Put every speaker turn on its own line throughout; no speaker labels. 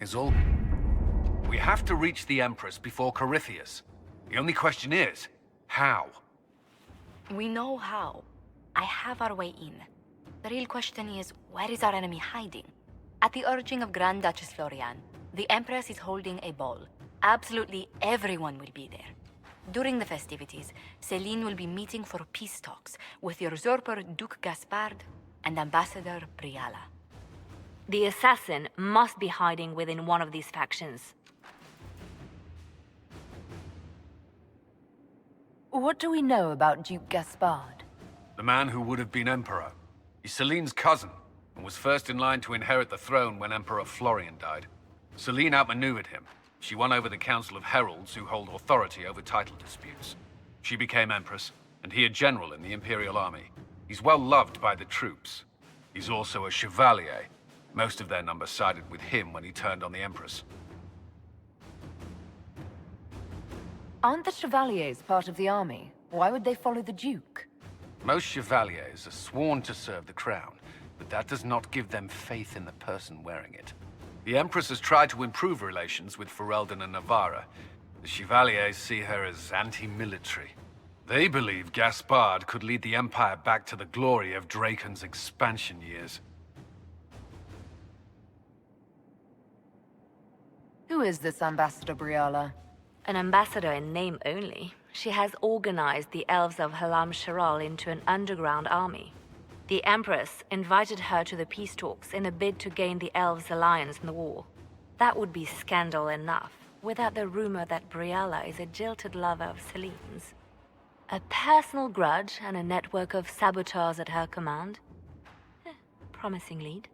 is all. We have to reach the Empress before Corypheus. The only question is, how?
We know how. I have our way in. The real question is, where is our enemy hiding? At the urging of Grand Duchess Florian, the Empress is holding a ball. Absolutely everyone will be there. During the festivities, Celine will be meeting for peace talks with the usurper Duke Gaspard and Ambassador Briala.
The assassin must be hiding within one of these factions.
What do we know about Duke Gaspard?
The man who would have been Emperor. He's Celine's cousin, and was first in line to inherit the throne when Emperor Florian died. Celine outmaneuvered him. She won over the Council of Heralds, who hold authority over title disputes. She became Empress, and he a general in the Imperial Army. He's well loved by the troops. He's also a Chevalier. Most of their number sided with him when he turned on the Empress.
Aren't the Chevaliers part of the army? Why would they follow the Duke?
Most Chevaliers are sworn to serve the crown, but that does not give them faith in the person wearing it. The Empress has tried to improve relations with Ferelden and Navarra. The Chevaliers see her as anti-military. They believe Gaspard could lead the Empire back to the glory of Draken's expansion years.
Who is this Ambassador Briala?
An ambassador in name only. She has organized the elves of Halam Sharal into an underground army. The Empress invited her to the peace talks in a bid to gain the elves' alliance in the war. That would be scandal enough, without the rumor that Briala is a jilted lover of Celine's. A personal grudge and a network of saboteurs at her command. Promising lead.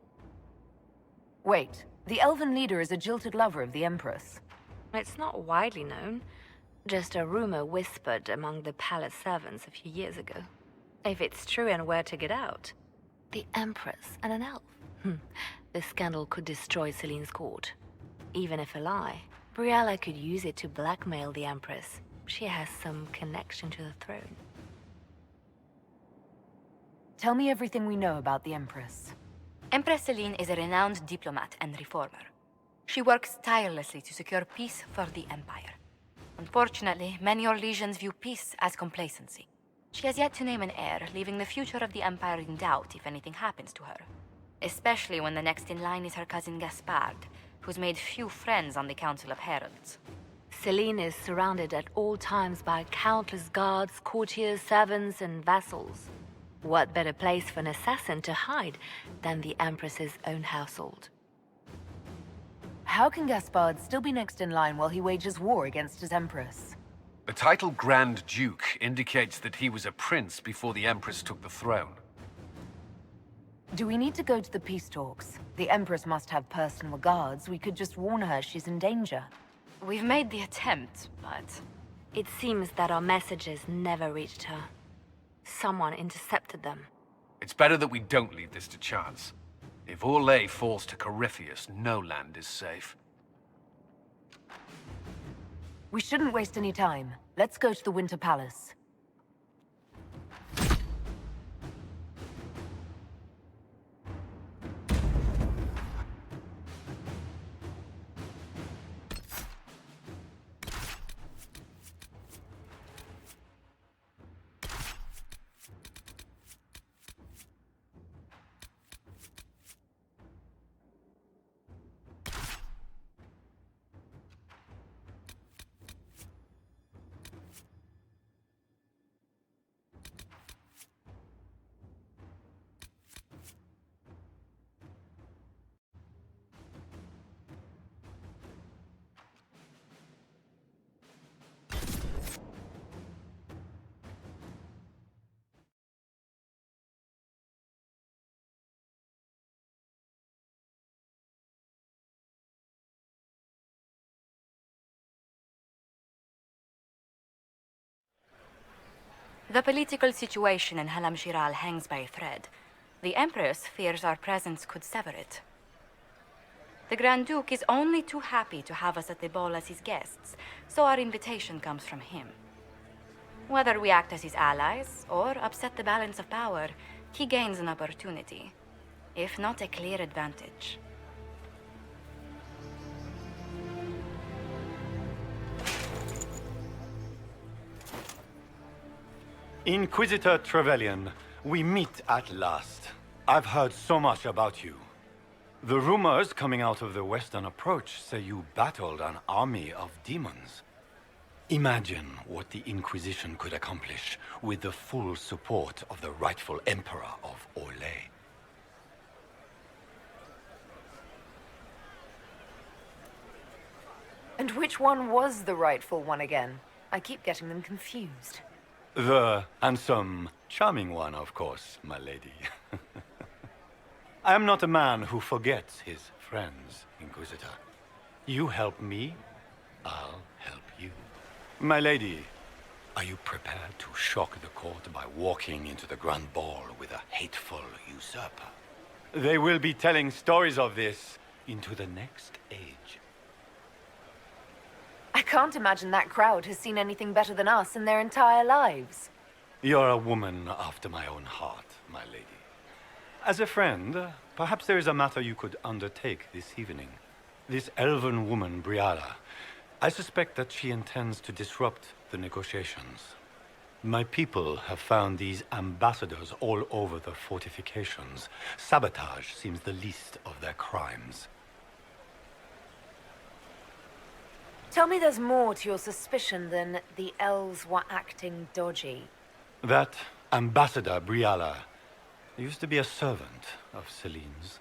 Wait, the elven leader is a jilted lover of the Empress.
It's not widely known. Just a rumor whispered among the palace servants a few years ago. If it's true and were to get out, the Empress and an elf. The scandal could destroy Celine's court. Even if a lie, Briala could use it to blackmail the Empress. She has some connection to the throne.
Tell me everything we know about the Empress.
Empress Celine is a renowned diplomat and reformer. She works tirelessly to secure peace for the Empire. Unfortunately, many Orlesians view peace as complacency. She has yet to name an heir, leaving the future of the Empire in doubt if anything happens to her. Especially when the next in line is her cousin Gaspard, who's made few friends on the Council of Heralds.
Celine is surrounded at all times by countless guards, courtiers, servants, and vassals. What better place for an assassin to hide than the Empress's own household?
How can Gaspard still be next in line while he wages war against his Empress?
The title Grand Duke indicates that he was a prince before the Empress took the throne.
Do we need to go to the peace talks? The Empress must have personal guards. We could just warn her she's in danger.
We've made the attempt, but...
It seems that our messages never reached her. Someone intercepted them.
It's better that we don't leave this to chance. If Orlais falls to Corypheus, no land is safe.
We shouldn't waste any time. Let's go to the Winter Palace.
The political situation in Halam Shiral hangs by a thread. The Empress fears our presence could sever it. The Grand Duke is only too happy to have us at the ball as his guests, so our invitation comes from him. Whether we act as his allies or upset the balance of power, he gains an opportunity, if not a clear advantage.
Inquisitor Trevelyan, we meet at last. I've heard so much about you. The rumors coming out of the Western Approach say you battled an army of demons. Imagine what the Inquisition could accomplish with the full support of the rightful Emperor of Orlais.
And which one was the rightful one again? I keep getting them confused.
The handsome, charming one, of course, my lady. I am not a man who forgets his friends, Inquisitor. You help me, I'll help you. My lady, are you prepared to shock the court by walking into the Grand Ball with a hateful usurper? They will be telling stories of this into the next age.
I can't imagine that crowd has seen anything better than us in their entire lives.
You're a woman after my own heart, my lady. As a friend, perhaps there is a matter you could undertake this evening. This elven woman, Briala, I suspect that she intends to disrupt the negotiations. My people have found these ambassadors all over the fortifications. Sabotage seems the least of their crimes.
Tell me there's more to your suspicion than the elves were acting dodgy.
That Ambassador Briala used to be a servant of Celine's.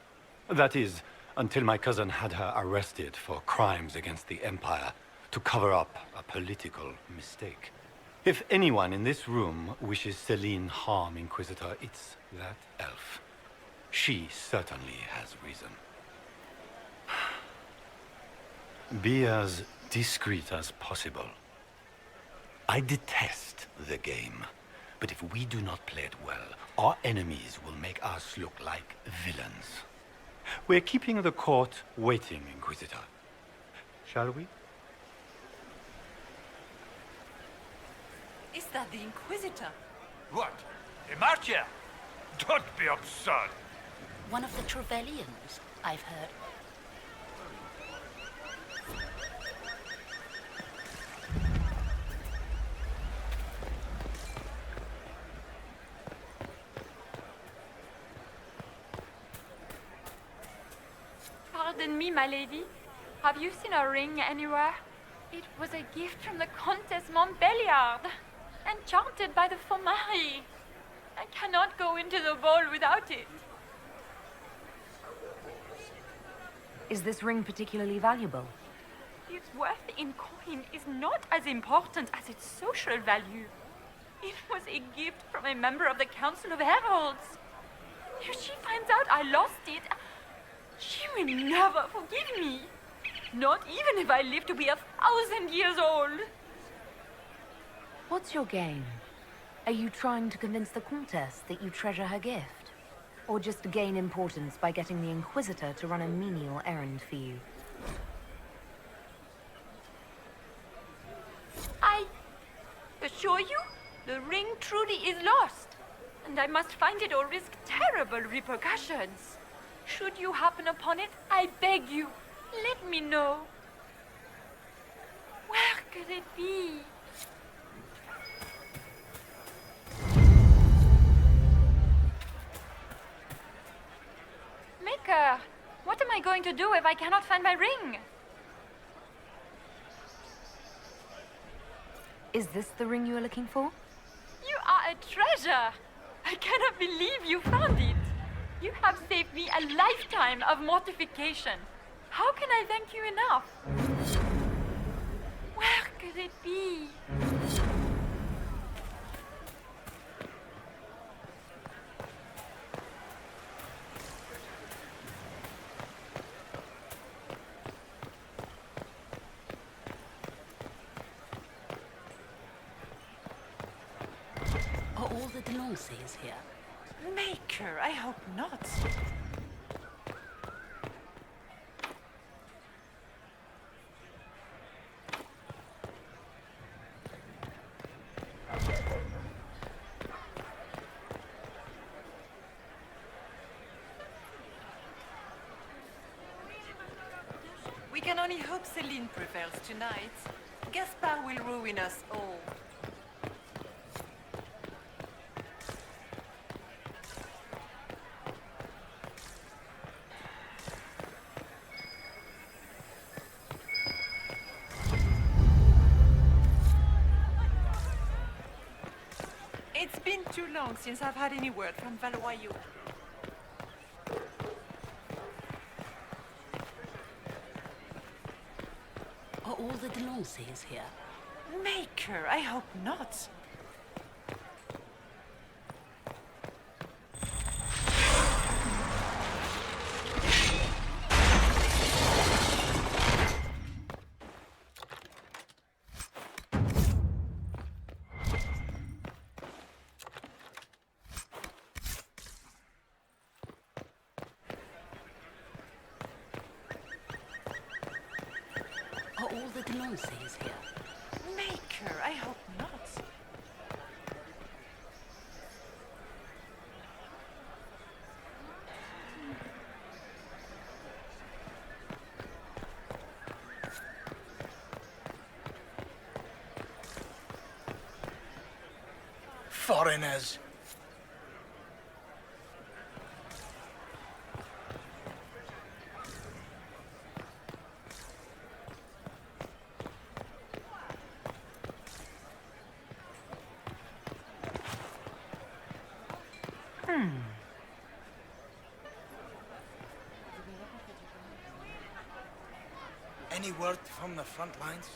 That is, until my cousin had her arrested for crimes against the Empire to cover up a political mistake. If anyone in this room wishes Celine harm, Inquisitor, it's that elf. She certainly has reason. Be as discreet as possible. I detest the game, but if we do not play it well, our enemies will make us look like villains. We're keeping the court waiting, Inquisitor. Shall we?
Is that the Inquisitor?
What? A martyr? Don't be absurd.
One of the Trevelyan's, I've heard.
Pardon me, my lady. Have you seen a ring anywhere? It was a gift from the Countess Montbelliard, enchanted by the Fomari. I cannot go into the ball without it.
Is this ring particularly valuable?
Its worth in coin is not as important as its social value. It was a gift from a member of the Council of Heralds. If she finds out I lost it, she will never forgive me. Not even if I live to be 1,000 years old.
What's your game? Are you trying to convince the Countess that you treasure her gift? Or just to gain importance by getting the Inquisitor to run a menial errand for you?
I assure you, the ring truly is lost. And I must find it or risk terrible repercussions. Should you happen upon it, I beg you, let me know. Where could it be? Maker, what am I going to do if I cannot find my ring?
Is this the ring you are looking for?
You are a treasure! I cannot believe you found it! You have saved me a lifetime of mortification. How can I thank you enough? Where could it be?
Are all the Delancey's here?
Maker, I hope not. We can only hope Celine prevails tonight. Gaspard will ruin us all. too long since I've had any word from Valois.
Are all the Delanceys here?
Maker, I hope not.
Are all the Delanceys here?
Maker, I hope not.
Foreigners. Any word from the front lines?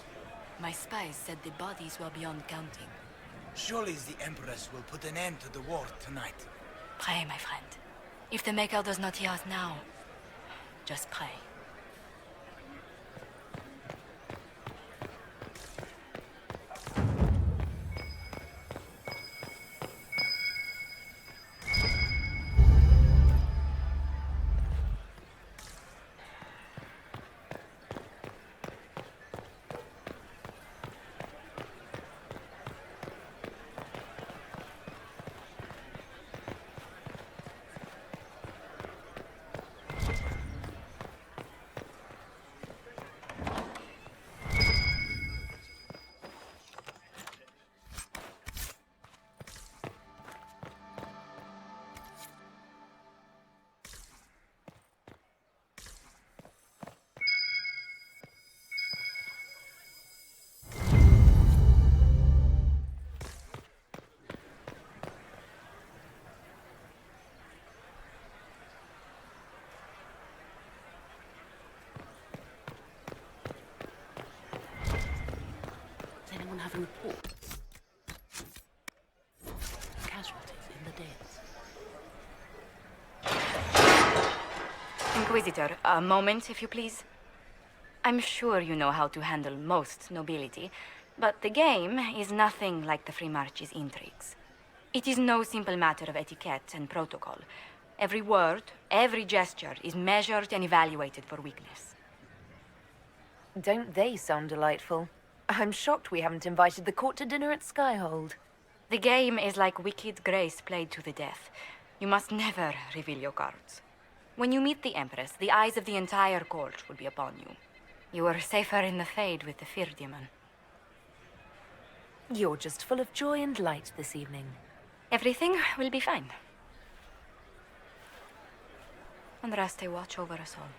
My spies said the bodies were beyond counting.
Surely the Empress will put an end to the war tonight.
Pray, my friend. If the Maker does not hear us now, just pray.
Does anyone have a report? Casualties in the dales.
Inquisitor, a moment, if you please. I'm sure you know how to handle most nobility, but the game is nothing like the Free March's intrigues. It is no simple matter of etiquette and protocol. Every word, every gesture is measured and evaluated for weakness.
Don't they sound delightful? I'm shocked we haven't invited the court to dinner at Skyhold.
The game is like Wicked Grace played to the death. You must never reveal your cards. When you meet the Empress, the eyes of the entire court will be upon you. You are safer in the Fade with the Fear Demon.
You're just full of joy and light this evening.
Everything will be fine. Andraste, watch over us all.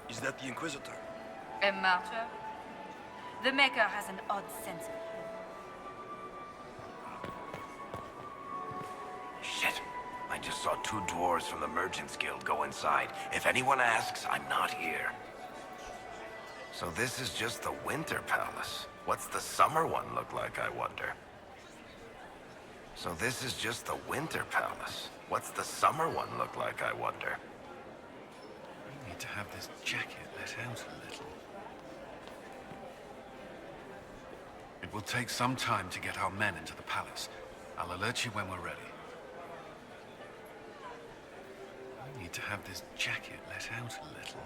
Is that the Inquisitor?
A martyr? The Maker has an odd sense of
Shit. I just saw two dwarves from the Merchants Guild go inside. If anyone asks, I'm not here. So this is just the Winter Palace. What's the summer one look like, I wonder? So this is just the Winter Palace. What's the summer one look like, I wonder?
We need to have this jacket let out a little. It will take some time to get our men into the palace. I'll alert you when we're ready. We need to have this jacket let out a little.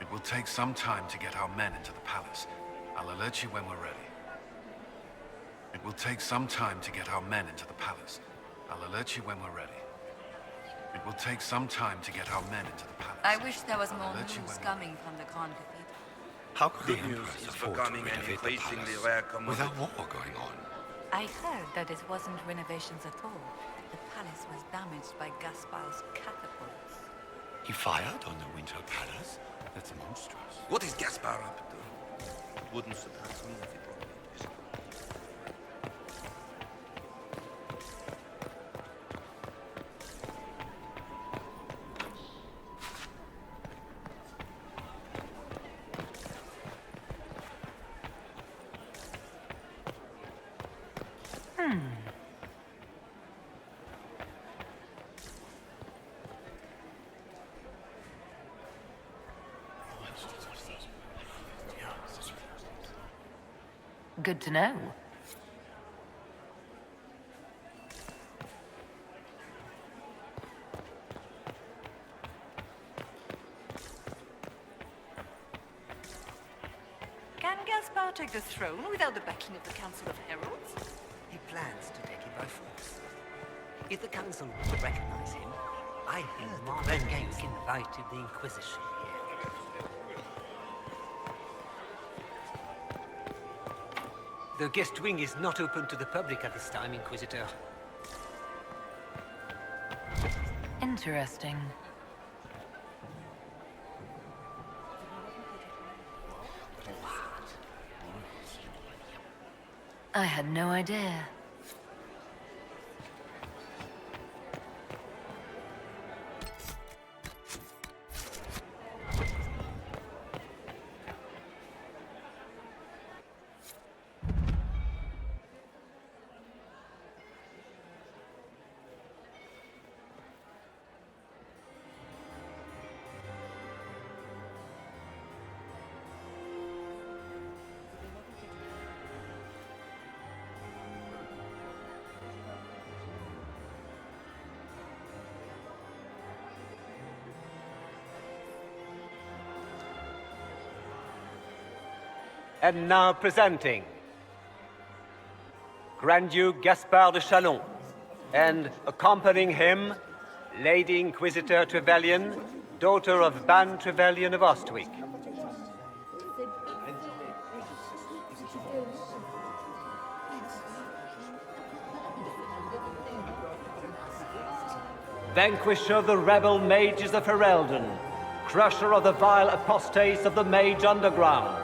It will take some time to get our men into the palace. I'll alert you when we're ready. It will take some time to get our men into the palace. I'll alert you when we're ready. It will take some time to get our men into the palace.
I wish there was
I'll
more
alert you
news
when
coming from the Grand Cathedral.
How could the
Good news
Empress
is
afford to
becoming an
renovate the
increasingly
palace
rare commodity.
without war going on?
I heard that it wasn't renovations at all. The palace was damaged by Gaspar's catapults.
He fired on the Winter Palace? That's monstrous.
What is Gaspar up to? It wouldn't surprise me if it were this.
Good to know.
Can Gaspar take the throne without the backing of the Council of Heralds?
He plans to take it by force. If the council would recognize him, I heard that Glen Gaius invited the Inquisition here. The guest wing is not open to the public at this time, Inquisitor.
Interesting. I had no idea.
And now presenting Grand Duke Gaspard de Chalon, and accompanying him, Lady Inquisitor Trevelyan, daughter of Ban Trevelyan of Ostwick. Vanquisher of the rebel mages of Ferelden, crusher of the vile apostates of the Mage Underground.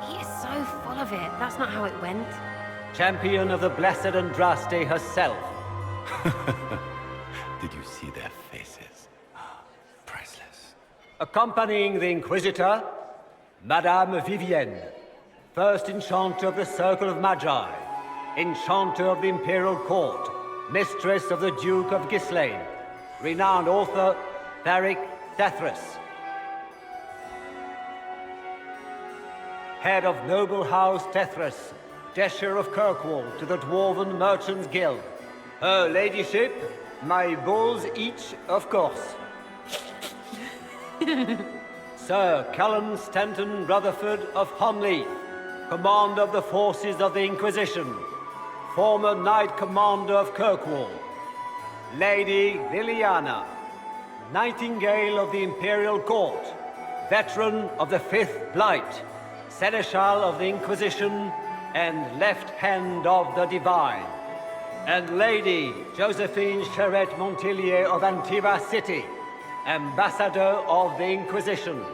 He is so full of it. That's not how it went.
Champion of the Blessed Andraste herself.
Did you see their faces? Priceless.
Accompanying the Inquisitor, Madame Vivienne, first Enchanter of the Circle of Magi, Enchanter of the Imperial Court, Mistress of the Duke of Ghislaine, renowned author Tharic Tethras. Head of Noble House Tethras, Desher of Kirkwall to the Dwarven Merchants Guild. Her Ladyship, my bulls each, of course. Sir Callum Stanton Rutherford of Honleith, Commander of the Forces of the Inquisition, former Knight Commander of Kirkwall. Lady Liliana, Nightingale of the Imperial Court, veteran of the Fifth Blight, Seneschal of the Inquisition, and Left Hand of the Divine. And Lady Josephine Charette Montillier of Antiva City, Ambassador of the Inquisition.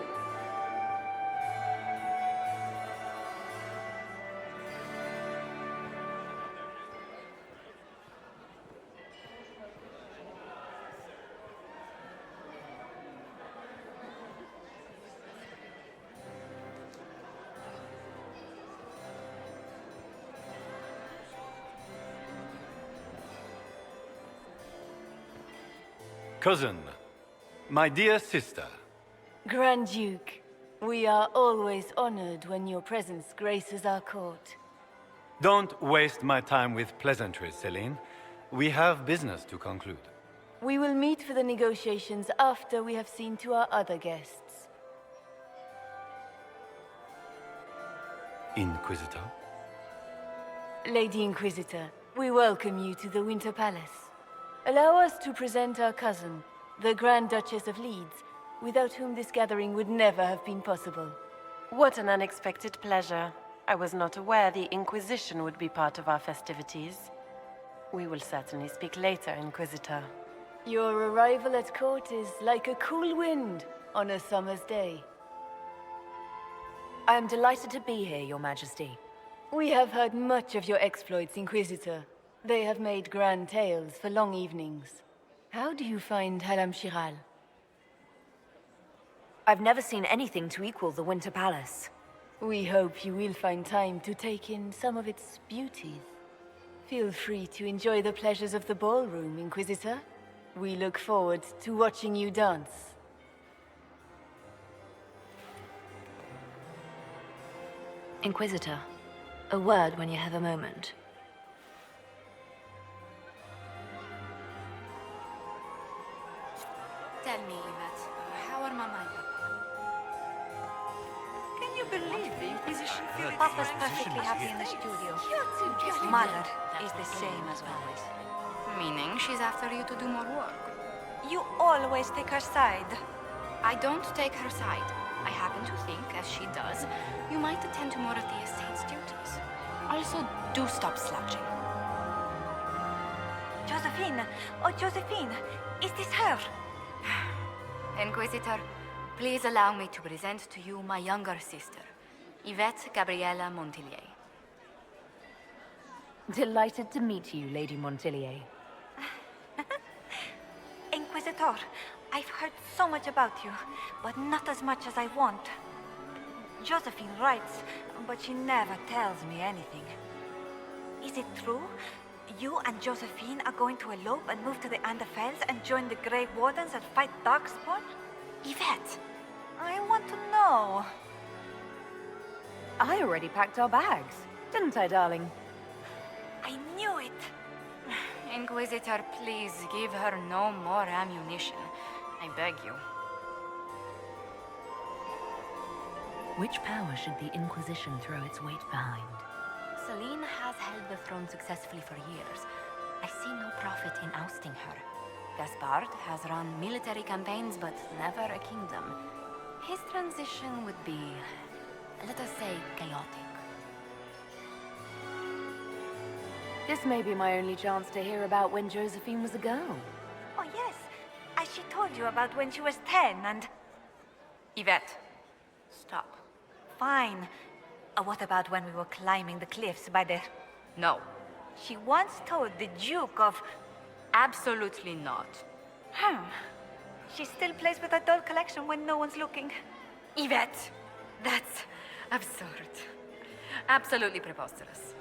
Cousin, my dear sister,
Grand Duke, we are always honored when your presence graces our court.
don't waste my time with pleasantries, Celine. We have business to conclude.
We will meet for the negotiations after we have seen to our other guests.
Inquisitor?
Lady Inquisitor, we welcome you to the Winter Palace. Allow us to present our cousin, the Grand Duchess of Leeds, without whom this gathering would never have been possible.
What an unexpected pleasure. I was not aware the Inquisition would be part of our festivities. We will certainly speak later, Inquisitor.
Your arrival at court is like a cool wind on a summer's day.
I am delighted to be here, Your Majesty.
We have heard much of your exploits, Inquisitor. They have made grand tales for long evenings. How do you find Halam Shiral?
I've never seen anything to equal the Winter Palace.
We hope you will find time to take in some of its beauties. Feel free to enjoy the pleasures of the ballroom, Inquisitor. We look forward to watching you dance.
Inquisitor, a word when you have a moment.
Tell me, Yvette, how are my mind?
Can you believe the Inquisition feel its
Papa's
strength?
perfectly happy in the studio.
Beautiful.
Mother is the same as always.
Meaning she's after you to do more work.
You always take her side.
I don't take her side. I happen to think, as she does, you might attend to more of the estate's duties. Also, do stop slouching.
Josephine! Oh, Josephine! Is this her?
Inquisitor, please allow me to present to you my younger sister, Yvette Gabriella Montillier.
Delighted to meet you, Lady Montillier.
Inquisitor, I've heard so much about you, but not as much as I want. Josephine writes, but she never tells me anything. Is it true? You and Josephine are going to elope and move to the Anderfells and join the Grey Wardens and fight Darkspawn?
Yvette!
I want to know.
I already packed our bags, didn't I, darling?
I knew it!
Inquisitor, please give her no more ammunition. I beg you.
Which power should the Inquisition throw its weight behind?
Celine has held the throne successfully for years. I see no profit in ousting her. Gaspard has run military campaigns, but never a kingdom. His transition would be, let us say, chaotic.
This may be my only chance to hear about when Josephine was a girl.
Oh, yes. As she told you about when she was 10 and...
Yvette, stop.
Fine. What about when we were climbing the cliffs by the...
No.
She once told the Duke of...
Absolutely not.
She still plays with her doll collection when no one's looking.
Yvette, that's absurd. Absolutely preposterous.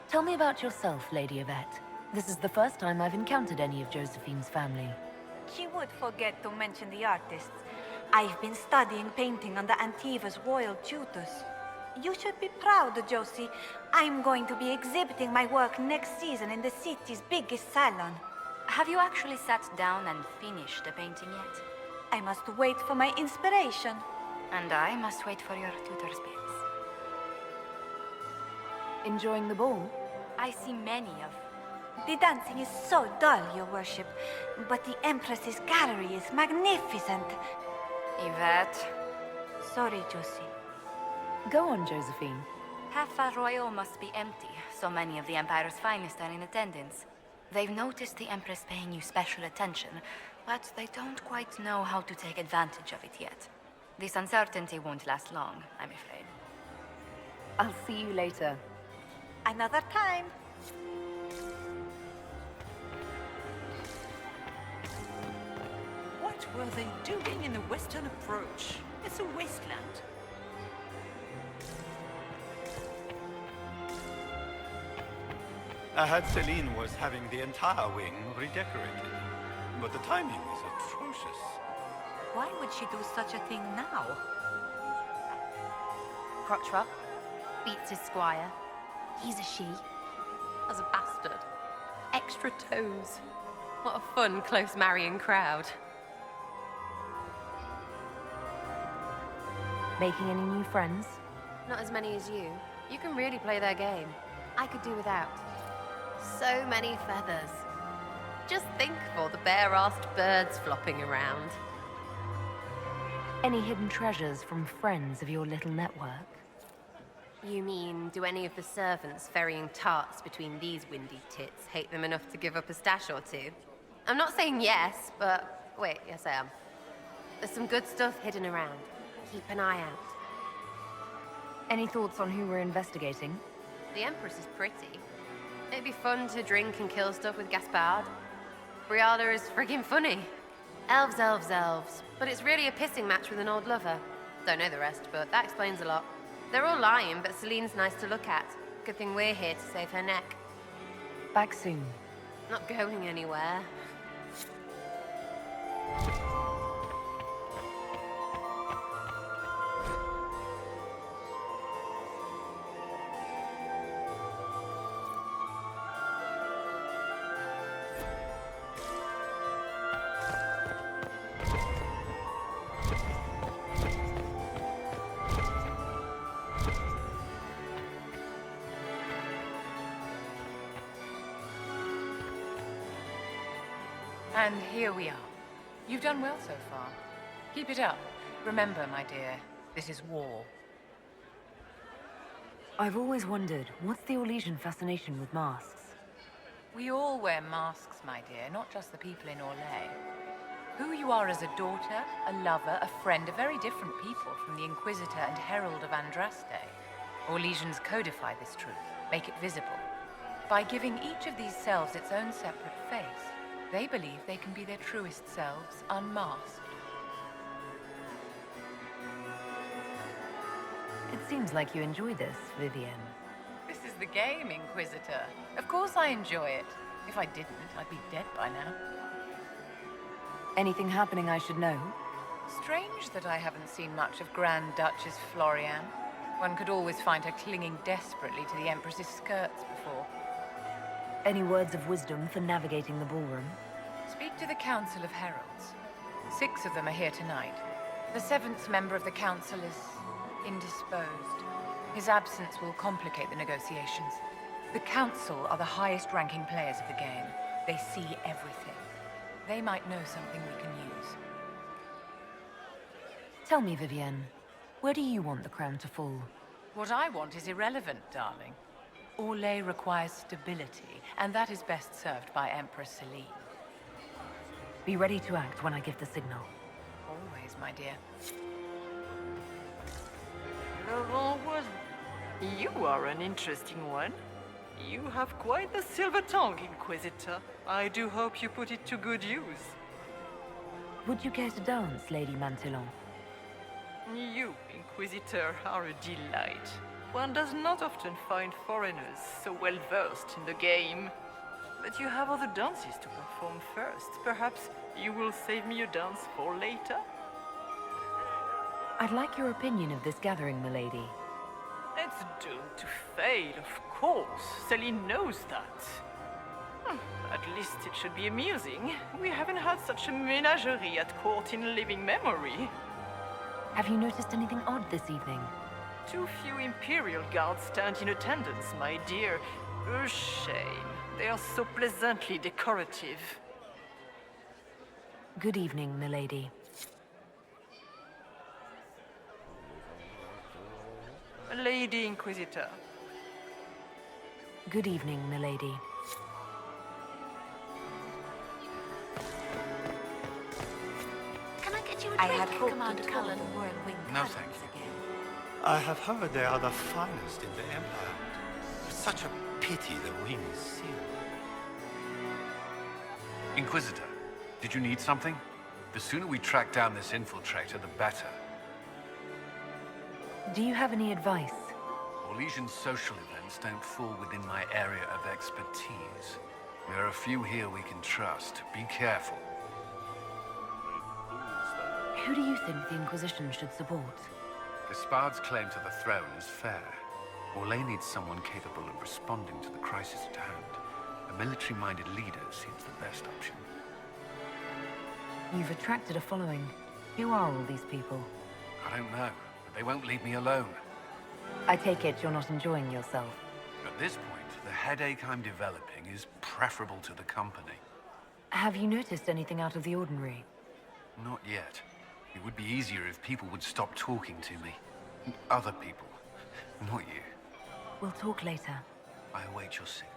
Tell me about yourself, Lady Yvette. This is the first time I've encountered any of Josephine's family.
She would forget to mention the artists. I've been studying painting under Antiva's royal tutors. You should be proud, Josie. I'm going to be exhibiting my work next season in the city's biggest salon.
Have you actually sat down and finished the painting yet?
I must wait for my inspiration.
And I must wait for your tutor's bills.
Enjoying the ball?
I see many of...
The dancing is so dull, Your Worship. But the Empress's gallery is magnificent.
Yvette.
Sorry, Josie.
Go on, Josephine.
Half Royal must be empty. So many of the Empire's finest are in attendance. They've noticed the Empress paying you special attention, but they don't quite know how to take advantage of it yet. This uncertainty won't last long, I'm afraid.
I'll see you later.
Another time.
What were they doing in the western approach? It's a wasteland.
I heard Celine was having the entire wing redecorated, but the timing is atrocious.
Why would she do such a thing now?
Crotchrot beats his squire. He's a she.
As a bastard. Extra toes. What a fun, close marrying crowd.
Making any new friends?
Not as many as you. You can really play their game. I could do without. So many feathers.
Just think of all the bare-assed birds flopping around.
Any hidden treasures from friends of your little network?
You mean, do any of the servants ferrying tarts between these windy tits hate them enough to give up a stash or two? I'm not saying yes, but... wait, yes I am. There's some good stuff hidden around. Keep an eye out.
Any thoughts on who we're investigating?
The Empress is pretty. It'd be fun to drink and kill stuff with Gaspard. Briada is friggin' funny. Elves, elves, elves. But it's really a pissing match with an old lover. Don't know the rest, but that explains a lot. They're all lying, but Celine's nice to look at. Good thing we're here to save her neck.
Back soon.
Not going anywhere.
And here we are. You've done well so far. Keep it up. Remember, my dear, this is war.
I've always wondered, what's the Orlesian fascination with masks?
We all wear masks, my dear, not just the people in Orlais. Who you are as a daughter, a lover, a friend, are very different people from the Inquisitor and Herald of Andraste. Orlesians codify this truth, make it visible. By giving each of these selves its own separate face, they believe they can be their truest selves, unmasked.
It seems like you enjoy this, Vivienne.
This is the game, Inquisitor. Of course I enjoy it. If I didn't, I'd be dead by now.
Anything happening I should know?
Strange that I haven't seen much of Grand Duchess Florian. One could always find her clinging desperately to the Empress's skirts before.
Any words of wisdom for navigating the ballroom?
Speak to the Council of Heralds. 6 of them are here tonight. The 7th member of the Council is indisposed. His absence will complicate the negotiations. The Council are the highest-ranking players of the game. They see everything. They might know something we can use.
Tell me, Vivienne, where do you want the crown to fall?
What I want is irrelevant, darling. Orlais requires stability, and that is best served by Empress Celine.
Be ready to act when I give the signal.
Always, my dear.
You are an interesting one. You have quite the silver tongue, Inquisitor. I do hope you put it to good use.
Would you care to dance, Lady Mantillon?
You, Inquisitor, are a delight. One does not often find foreigners so well versed in the game. But you have other dances to perform first. Perhaps you will save me a dance for later?
I'd like your opinion of this gathering, milady.
It's doomed to fail, of course. Celine knows that. At least it should be amusing. We haven't had such a menagerie at court in living memory.
Have you noticed anything odd this evening?
Too few Imperial guards stand in attendance, my dear. A shame. They are so pleasantly decorative.
Good evening, milady.
Lady Inquisitor.
Good evening, milady.
Can I get you a drink,
I had hoped
Commander
to
Cullen?
the whirlwind.
No, thank you.
I have heard they are the finest in the Empire. It's such a pity the wings seal.
Inquisitor, did you need something? The sooner we track down this infiltrator, the better.
Do you have any advice?
Orlesian social events don't fall within my area of expertise. There are a few here we can trust. Be careful.
Who do you think the Inquisition should support?
Gaspard's claim to the throne is fair. Orlais needs someone capable of responding to the crisis at hand. A military-minded leader seems the best option.
You've attracted a following. Who are all these people?
I don't know, but they won't leave me alone.
I take it you're not enjoying yourself.
At this point, the headache I'm developing is preferable to the company.
Have you noticed anything out of the ordinary?
Not yet. It would be easier if people would stop talking to me. Other people. Not you.
We'll talk later.
I await your signal.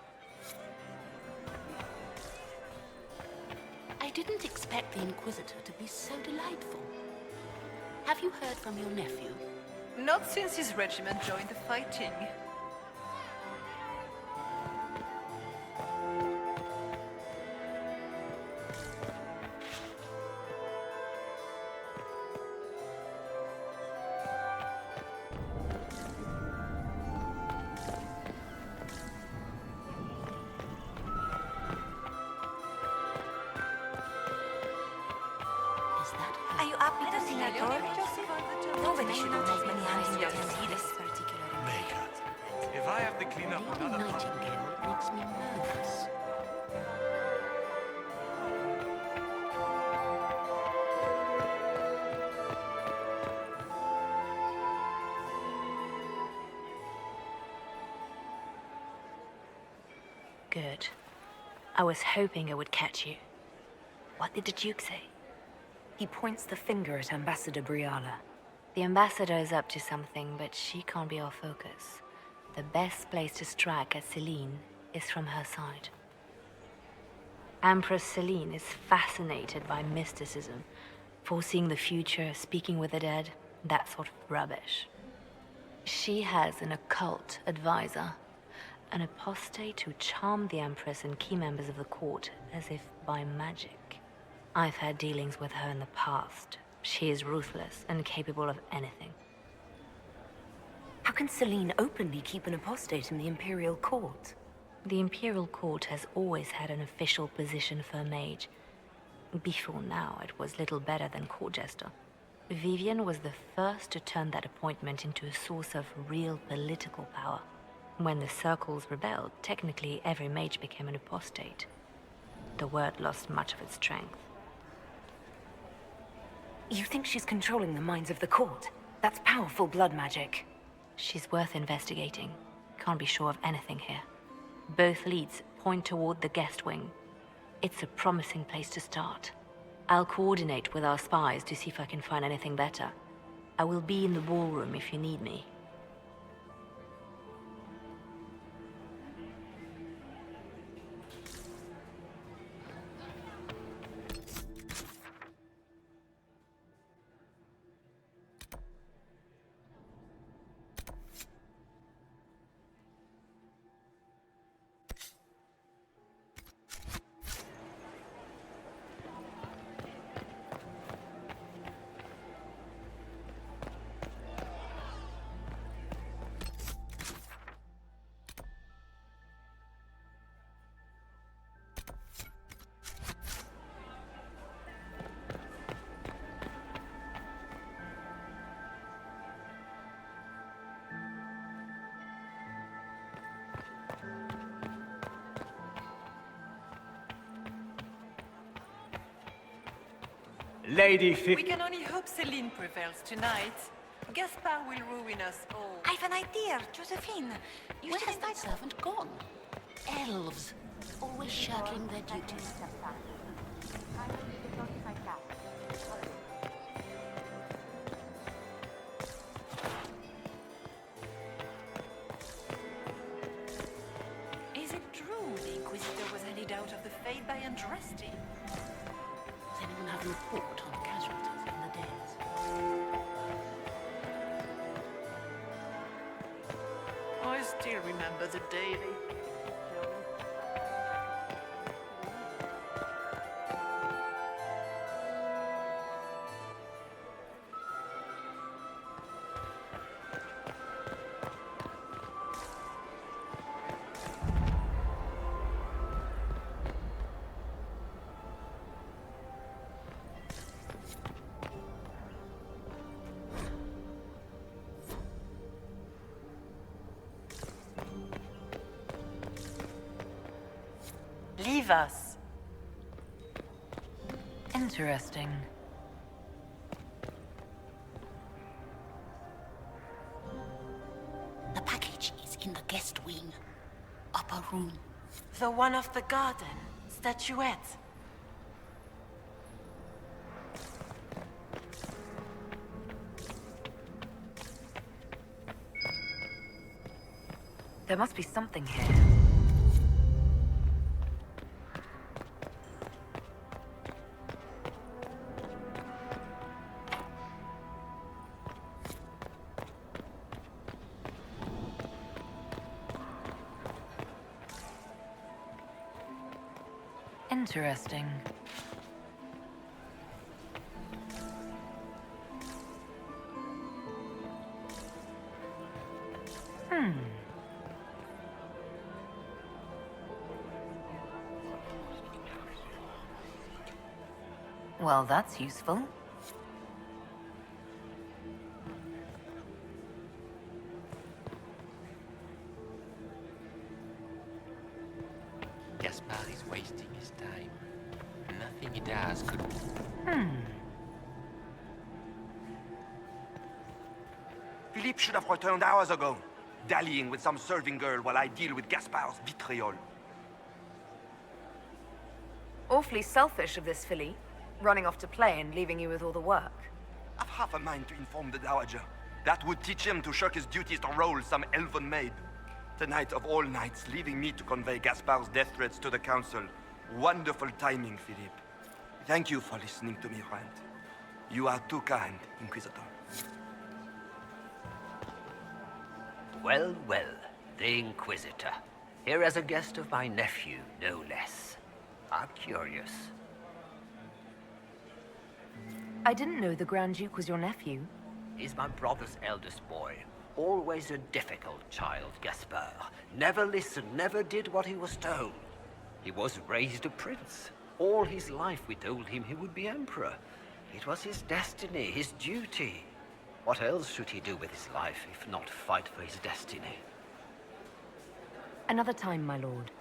I didn't expect the Inquisitor to be so delightful. Have you heard from your nephew?
Not since his regiment joined the fighting.
Are you up with the senator, Joseph? Nobody should have as many hands in this particular
Maker, if I have to clean up another
Nightingale makes me nervous.
Good. I was hoping I would catch you. What did the Duke say?
He points the finger at Ambassador Briala.
The ambassador is up to something, but she can't be our focus. The best place to strike at Celine is from her side. Empress Celine is fascinated by mysticism, foreseeing the future, speaking with the dead, that sort of rubbish. She has an occult advisor, an apostate who charmed the Empress and key members of the court as if by magic. I've had dealings with her in the past. She is ruthless and capable of anything.
How can Celine openly keep an apostate in the Imperial Court?
The Imperial Court has always had an official position for a mage. Before now, it was little better than court jester. Vivian was the first to turn that appointment into a source of real political power. When the Circles rebelled, technically every mage became an apostate. The word lost much of its strength.
You think she's controlling the minds of the court? That's powerful blood magic.
She's worth investigating. Can't be sure of anything here. Both leads point toward the guest wing. It's a promising place to start. I'll coordinate with our spies to see if I can find anything better. I will be in the ballroom if you need me.
Lady
We can only hope Celine prevails tonight. Gaspard will ruin us all.
I've an idea, Josephine.
Where has thy servant gone? Elves, always shirking their duties.
Is it true the Inquisitor was handed out of the Fade by Andraste?
Does anyone have a report on casualties in the days?
I still remember the day they...
leave us.
Interesting.
The package is in the guest wing. Upper room.
The one of the garden. Statuette.
There must be something here.
Interesting.
Well, that's useful.
Gaspard is wasting his time. Nothing he does could...
Philippe should have returned hours ago, dallying with some serving girl while I deal with Gaspard's vitriol.
Awfully selfish of this Philippe, running off to play and leaving you with all the work.
I've half a mind to inform the Dowager. That would teach him to shirk his duties to roll some elven maid. Tonight of all nights, leaving me to convey Gaspard's death threats to the Council. Wonderful timing, Philippe. Thank you for listening to me rant. You are too kind, Inquisitor.
Well, well, the Inquisitor. Here as a guest of my nephew, no less. I'm curious.
I didn't know the Grand Duke was your nephew.
He's my brother's eldest boy. Always a difficult child, Gaspard. Never listened, never did what he was told. He was raised a prince. All his life we told him he would be emperor. It was his destiny, his duty. What else should he do with his life if not fight for his destiny?
Another time, my lord.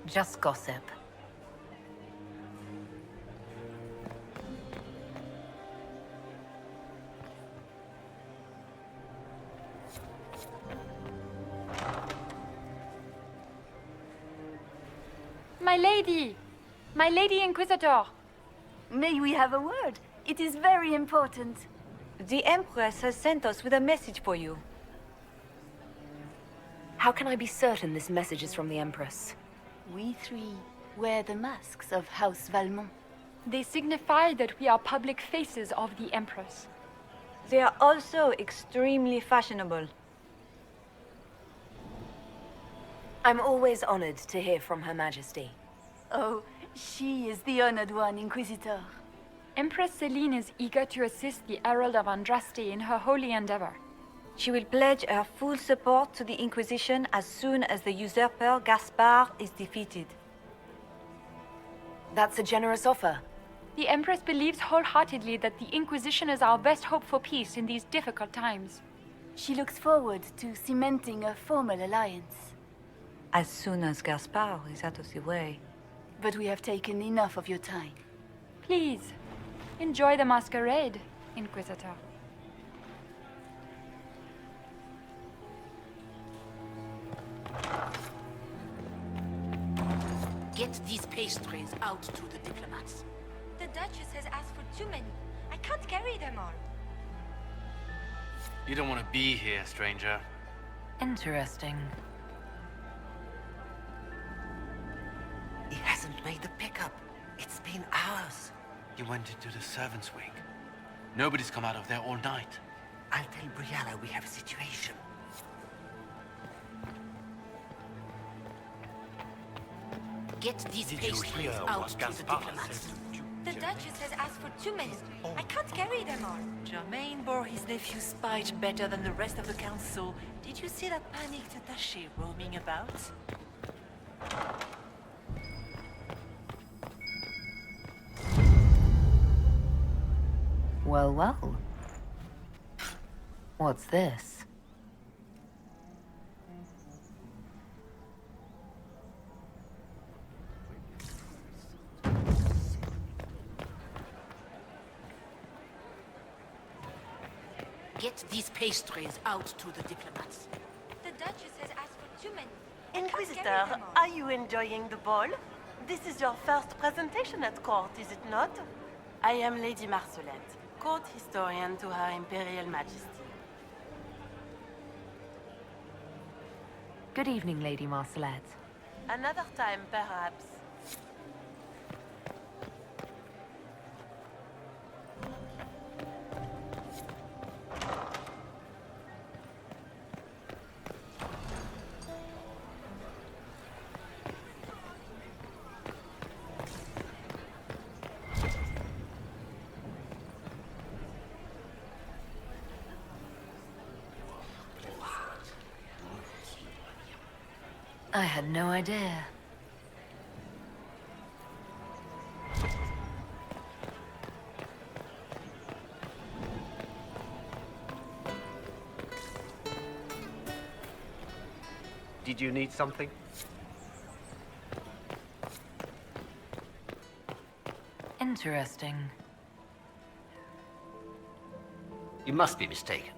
Just gossip.
My lady! My lady Inquisitor!
May we have a word? It is very important. The Empress has sent us with a message for you.
How can I be certain this message is from the Empress?
We three wear the masks of House Valmont.
They signify that we are public faces of the Empress.
They are also extremely fashionable.
I'm always honored to hear from Her Majesty.
Oh, she is the honored one, Inquisitor.
Empress Celine is eager to assist the Herald of Andraste in her holy endeavor.
She will pledge her full support to the Inquisition as soon as the usurper Gaspard is defeated.
That's a generous offer.
The Empress believes wholeheartedly that the Inquisition is our best hope for peace in these difficult times.
She looks forward to cementing a formal alliance.
As soon as Gaspard is out of the way.
But we have taken enough of your time.
Please, enjoy the masquerade, Inquisitor.
Get these pastries out to the diplomats.
The Duchess has asked for too many. I can't carry them all.
You don't want to be here, stranger.
Interesting.
He hasn't made the pickup. It's been hours.
He went into the servants' wing. Nobody's come out of there all night.
I'll tell Brianna we have a situation.
Get these pastries out to the diplomats.
The Duchess has asked for too many. I can't carry them all.
Germain bore his nephew's spite better than the rest of the council. Did you see that panicked attaché roaming about?
Well, well. What's this?
Get these pastries out to the diplomats.
The Duchess has asked for too many.
Inquisitor, are you enjoying the ball? This is your first presentation at court, is it not? I am Lady Marcelette, court historian to Her Imperial Majesty.
Good evening, Lady Marcelette.
Another time, perhaps.
I had no idea.
Did you need something?
Interesting.
You must be mistaken.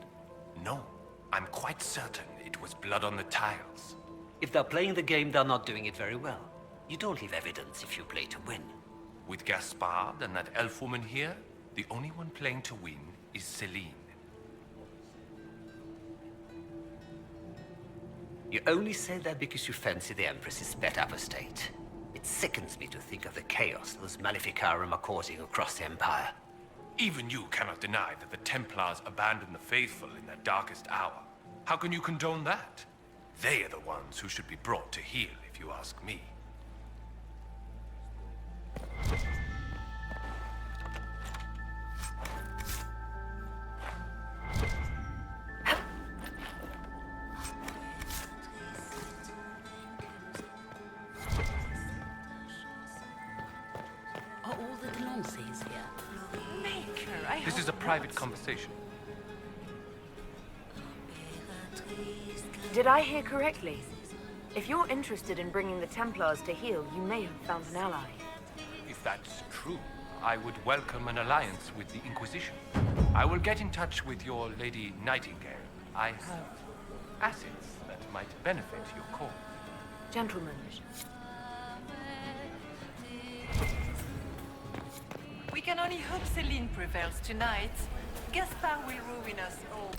No, I'm quite certain it was blood on the tiles.
If they're playing the game, they're not doing it very well. You don't leave evidence if you play to win.
With Gaspard and that elf woman here, the only one playing to win is Celine.
You only say that because you fancy the Empress's pet apostate. It sickens me to think of the chaos those Maleficarum are causing across the Empire.
Even you cannot deny that the Templars abandoned the faithful in their darkest hour. How can you condone that? They are the ones who should be brought to heel, if you ask me.
Are all the Delancys here?
Maker,
This is a private conversation.
Did I hear correctly? If you're interested in bringing the Templars to heel, you may have found an ally.
If that's true, I would welcome an alliance with the Inquisition. I will get in touch with your Lady Nightingale. I have assets that might benefit your cause.
Gentlemen.
we can only hope Celine prevails tonight. Gaspard will ruin us all.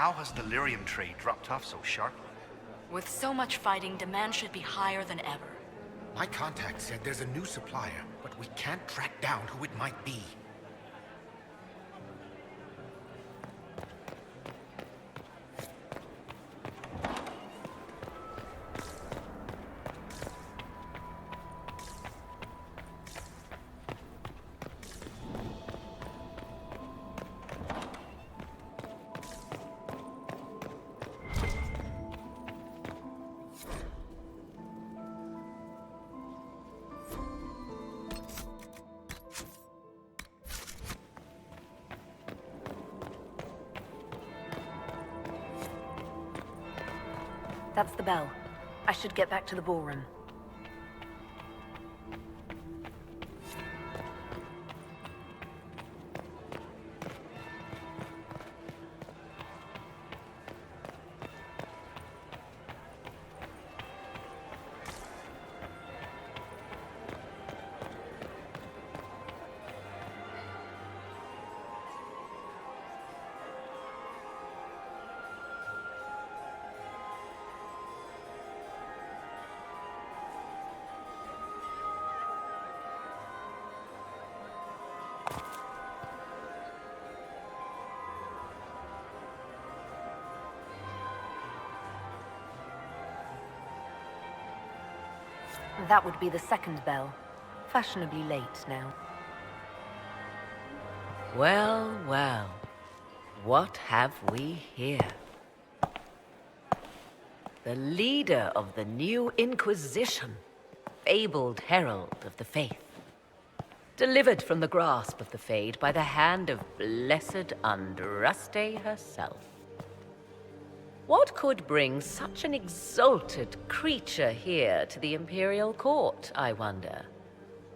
How has the lyrium trade dropped off so sharply?
With so much fighting, demand should be higher than ever.
My contact said there's a new supplier, but we can't track down who it might be.
That's the bell. I should get back to the ballroom. That would be the second bell. Fashionably late now.
Well, well. What have we here? The leader of the new Inquisition, fabled herald of the faith. Delivered from the grasp of the Fade by the hand of blessed Andraste herself. What could bring such an exalted creature here to the Imperial Court, I wonder?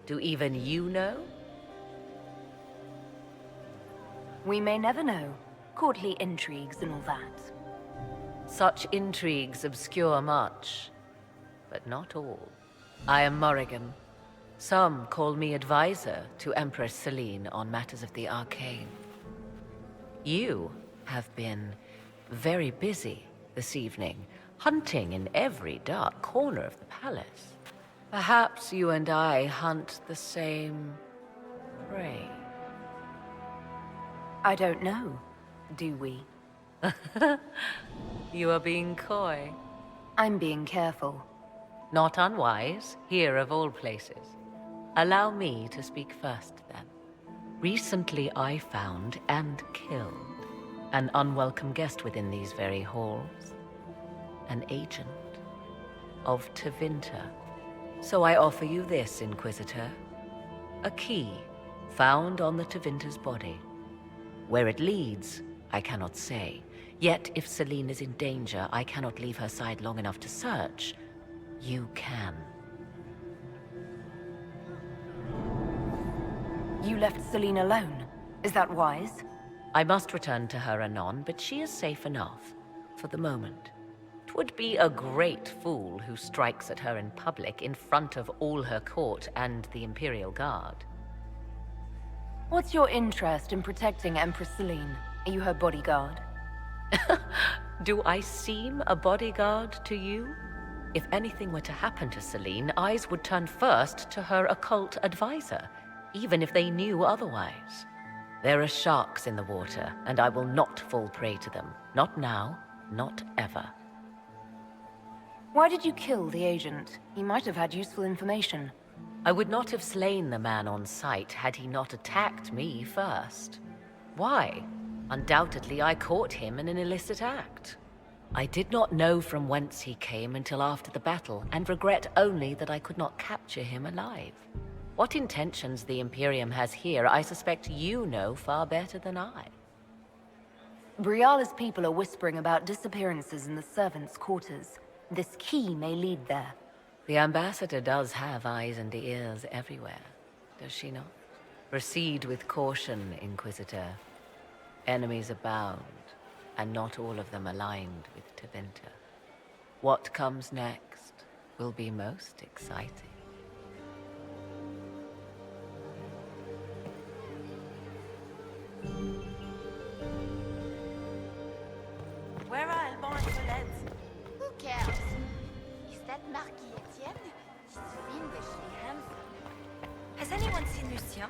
Do even you know?
We may never know. Courtly intrigues and all that.
Such intrigues obscure much, but not all. I am Morrigan. Some call me advisor to Empress Celine on matters of the arcane. You have been very busy this evening, hunting in every dark corner of the palace. Perhaps you and I hunt the same prey.
I don't know. Do we?
You are being coy.
I'm being careful.
Not unwise, here of all places. Allow me to speak first, then. Recently I found and killed an unwelcome guest within these very halls. An agent of Tevinter. So I offer you this, Inquisitor. A key found on the Tevinter's body. Where it leads, I cannot say. Yet if Celine is in danger, I cannot leave her side long enough to search. You can.
You left Celine alone. Is that wise?
I must return to her anon, but she is safe enough, for the moment. 'Twould be a great fool who strikes at her in public in front of all her court and the Imperial Guard.
What's your interest in protecting Empress Celine? Are you her bodyguard?
Do I seem a bodyguard to you? If anything were to happen to Celine, eyes would turn first to her occult advisor, even if they knew otherwise. There are sharks in the water, and I will not fall prey to them. Not now, not ever.
Why did you kill the agent? He might have had useful information.
I would not have slain the man on sight had he not attacked me first. Why? Undoubtedly, I caught him in an illicit act. I did not know from whence he came until after the battle, and regret only that I could not capture him alive. What intentions the Imperium has here, I suspect you know far better than I.
Briala's people are whispering about disappearances in the servants' quarters. This key may lead there.
The ambassador does have eyes and ears everywhere, does she not? Proceed with caution, Inquisitor. Enemies abound, and not all of them aligned with Tevinter. What comes next will be most exciting.
That Marquis Etienne is fiendishly handsome. Has anyone seen Lucien?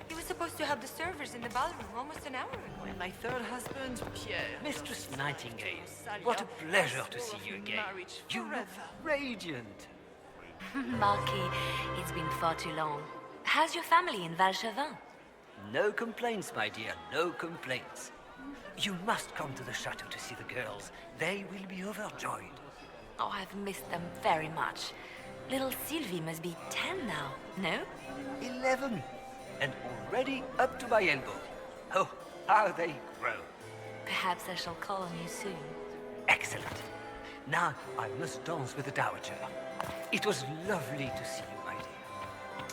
He was supposed to have the servers in the ballroom almost an hour ago.
And my third husband, Pierre.
Mistress Nightingale, what a pleasure to see you again. You look radiant.
Marquis, it's been far too long. How's your family in Valchevin?
No complaints, my dear, no complaints. You must come to the chateau to see the girls. They will be overjoyed.
Oh, I've missed them very much. Little Sylvie must be 10 now, no?
11. And already up to my elbow. Oh, how they grow.
Perhaps I shall call on you soon.
Excellent. Now I must dance with the Dowager. It was lovely to see you, my dear.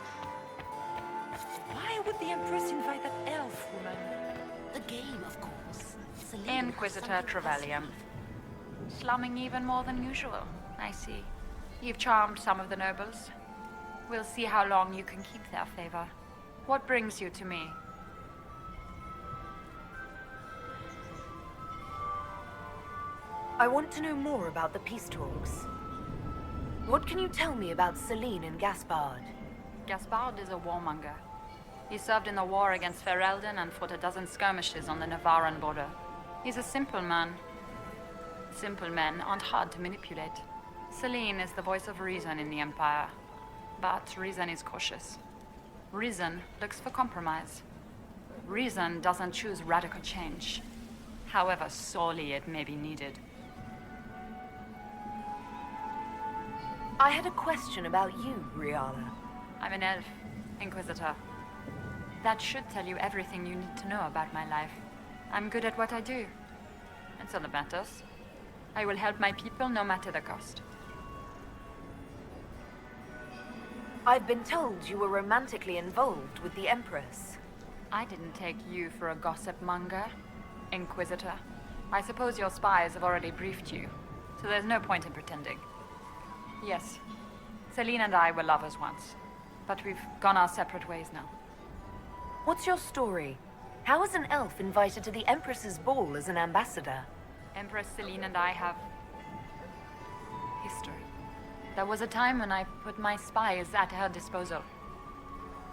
Why would the Empress invite that elf woman?
The game, of course.
Inquisitor Trevelyan. Slumming even more than usual, I see. You've charmed some of the nobles. We'll see how long you can keep their favor. What brings you to me?
I want to know more about the peace talks. What can you tell me about Celine and Gaspard?
Gaspard is a warmonger. He served in the war against Ferelden and fought a dozen skirmishes on the Navarran border. He's a simple man. Simple men aren't hard to manipulate. Celine is the voice of reason in the Empire. But reason is cautious. Reason looks for compromise. Reason doesn't choose radical change, however sorely it may be needed.
I had a question about you, Briala.
I'm an elf, Inquisitor. That should tell you everything you need to know about my life. I'm good at what I do. And so that matters. I will help my people no matter the cost.
I've been told you were romantically involved with the Empress.
I didn't take you for a gossip monger, Inquisitor. I suppose your spies have already briefed you, so there's no point in pretending. Yes, Celine and I were lovers once, but we've gone our separate ways now.
What's your story? How is an elf invited to the Empress's ball as an ambassador?
Empress Celine and I have history. There was a time when I put my spies at her disposal.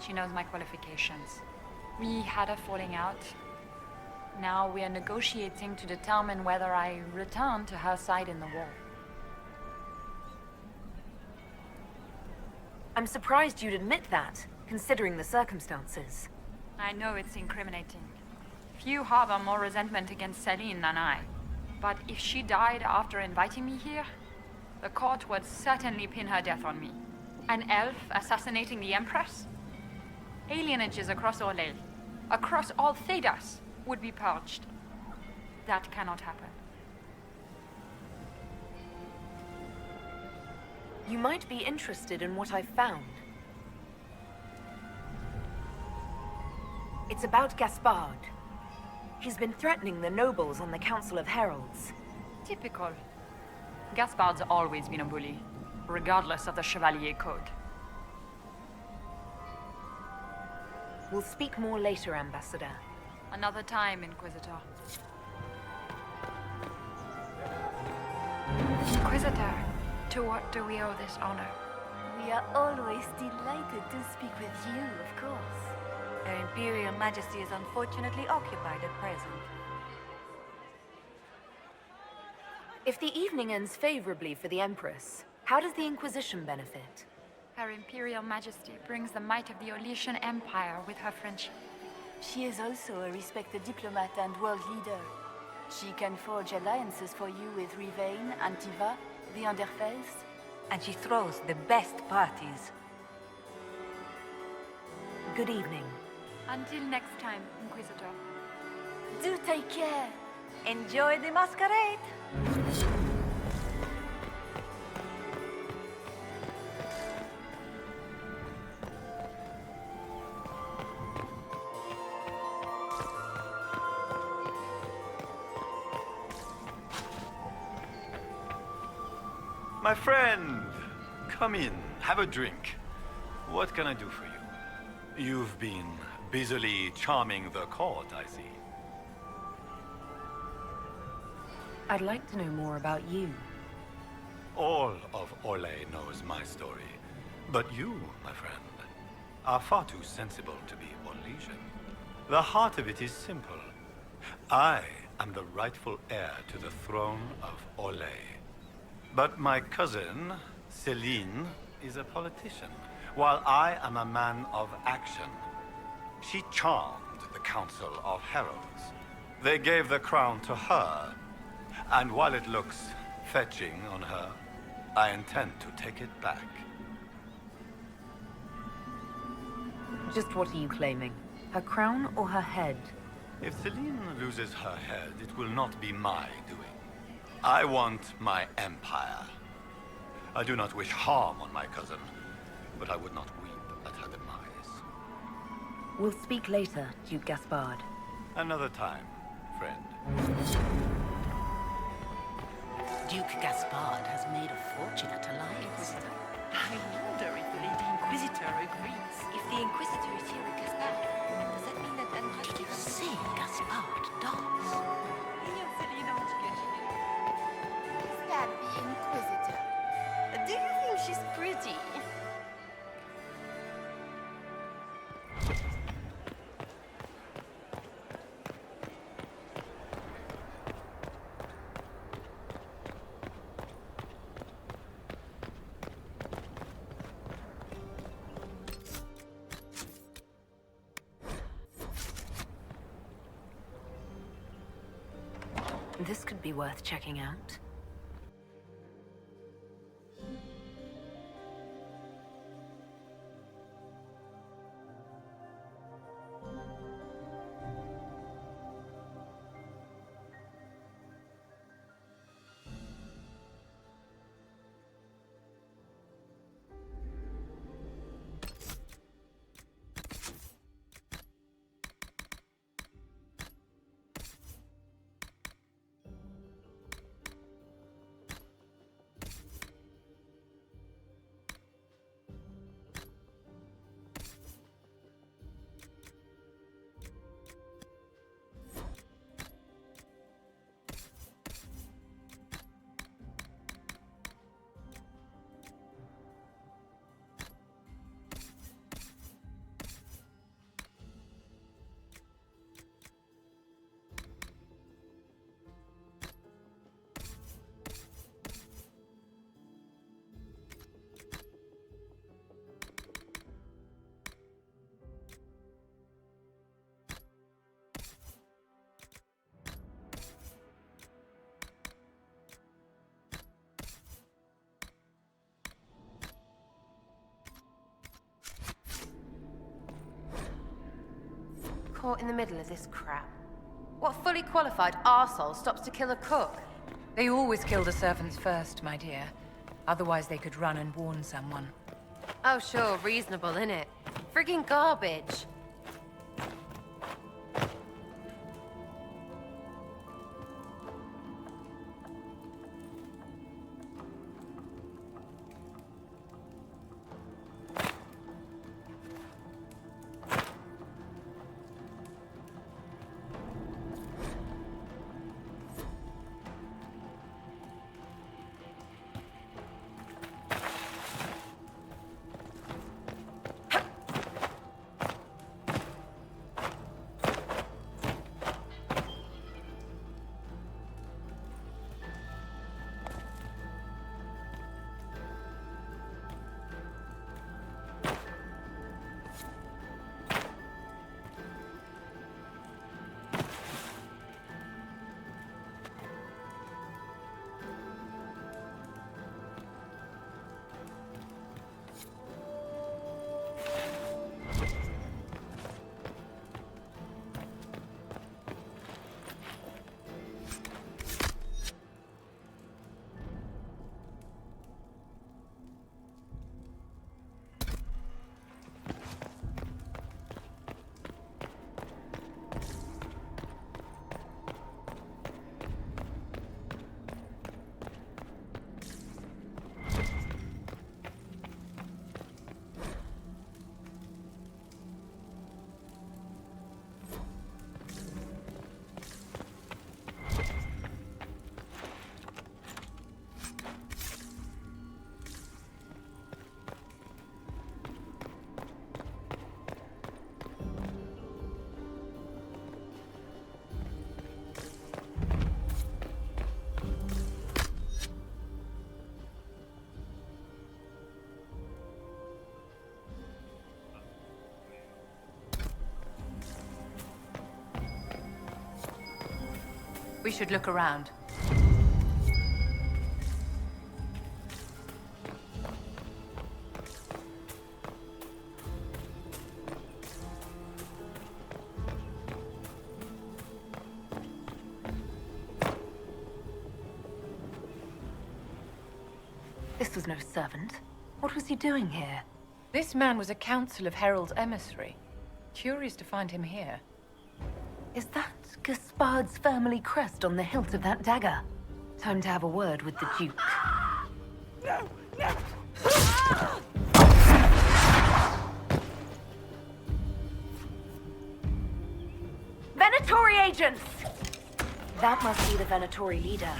She knows my qualifications. We had a falling out. Now we are negotiating to determine whether I return to her side in the war.
I'm surprised you'd admit that, considering the circumstances.
I know it's incriminating. Few harbor more resentment against Celine than I. But if she died after inviting me here, the court would certainly pin her death on me. An elf assassinating the Empress? Alienages across Orlais, across all Thedas, would be purged. That cannot happen.
You might be interested in what I've found. It's about Gaspard. He's been threatening the nobles on the Council of Heralds.
Typical. Gaspard's always been a bully, regardless of the Chevalier Code.
We'll speak more later, Ambassador.
Another time, Inquisitor. Inquisitor, to what do we owe this honor?
We are always delighted to speak with you, of course. Her Imperial Majesty is unfortunately occupied at present.
If the evening ends favorably for the Empress, how does the Inquisition benefit?
Her Imperial Majesty brings the might of the Orlesian Empire with her friendship.
She is also a respected diplomat and world leader. She can forge alliances for you with Rivain, Antiva, the Underfells.
And she throws the best parties.
Good evening.
Until next time, Inquisitor.
Do take care. Enjoy the masquerade.
My friend, come in, have a drink. What can I do for you? You've been busily charming the court, I see.
I'd like to know more about you.
All of Orlais knows my story. But you, my friend, are far too sensible to be Orlesian. The heart of it is simple. I am the rightful heir to the throne of Orlais. But my cousin, Celine, is a politician, while I am a man of action. She charmed the Council of Heralds. They gave the crown to her, and while it looks fetching on her, I intend to take it back.
Just what are you claiming? Her crown or her head?
If Celine loses her head, it will not be my doing. I want my empire. I do not wish harm on my cousin, but I would not weep at her demise.
We'll speak later, Duke Gaspard.
Another time, friend.
Duke Gaspard has made a fortune at Alliance.
I wonder if Lady Inquisitor agrees.
If the Inquisitor is here with Gaspard, does that mean that Andras...
Did you say Gaspard dance?
Is that the Inquisitor? Do you think she's pretty?
This could be worth checking out. Caught in the middle of this crap. What fully qualified arsehole stops to kill a cook?
They always kill the servants first, my dear. Otherwise they could run and warn someone.
Oh sure, reasonable, innit? Friggin' garbage.
We should look around.
This was no servant. What was he doing here?
This man was a Council of Herald's emissary. Curious to find him here.
Is that Gaspard's family crest on the hilt of that dagger? Time to have a word with the Duke.
No! No!
Venatori agents! That must be the Venatori leader.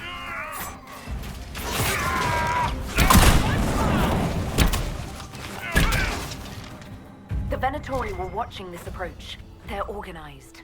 The Venatori were watching this approach. They're organized.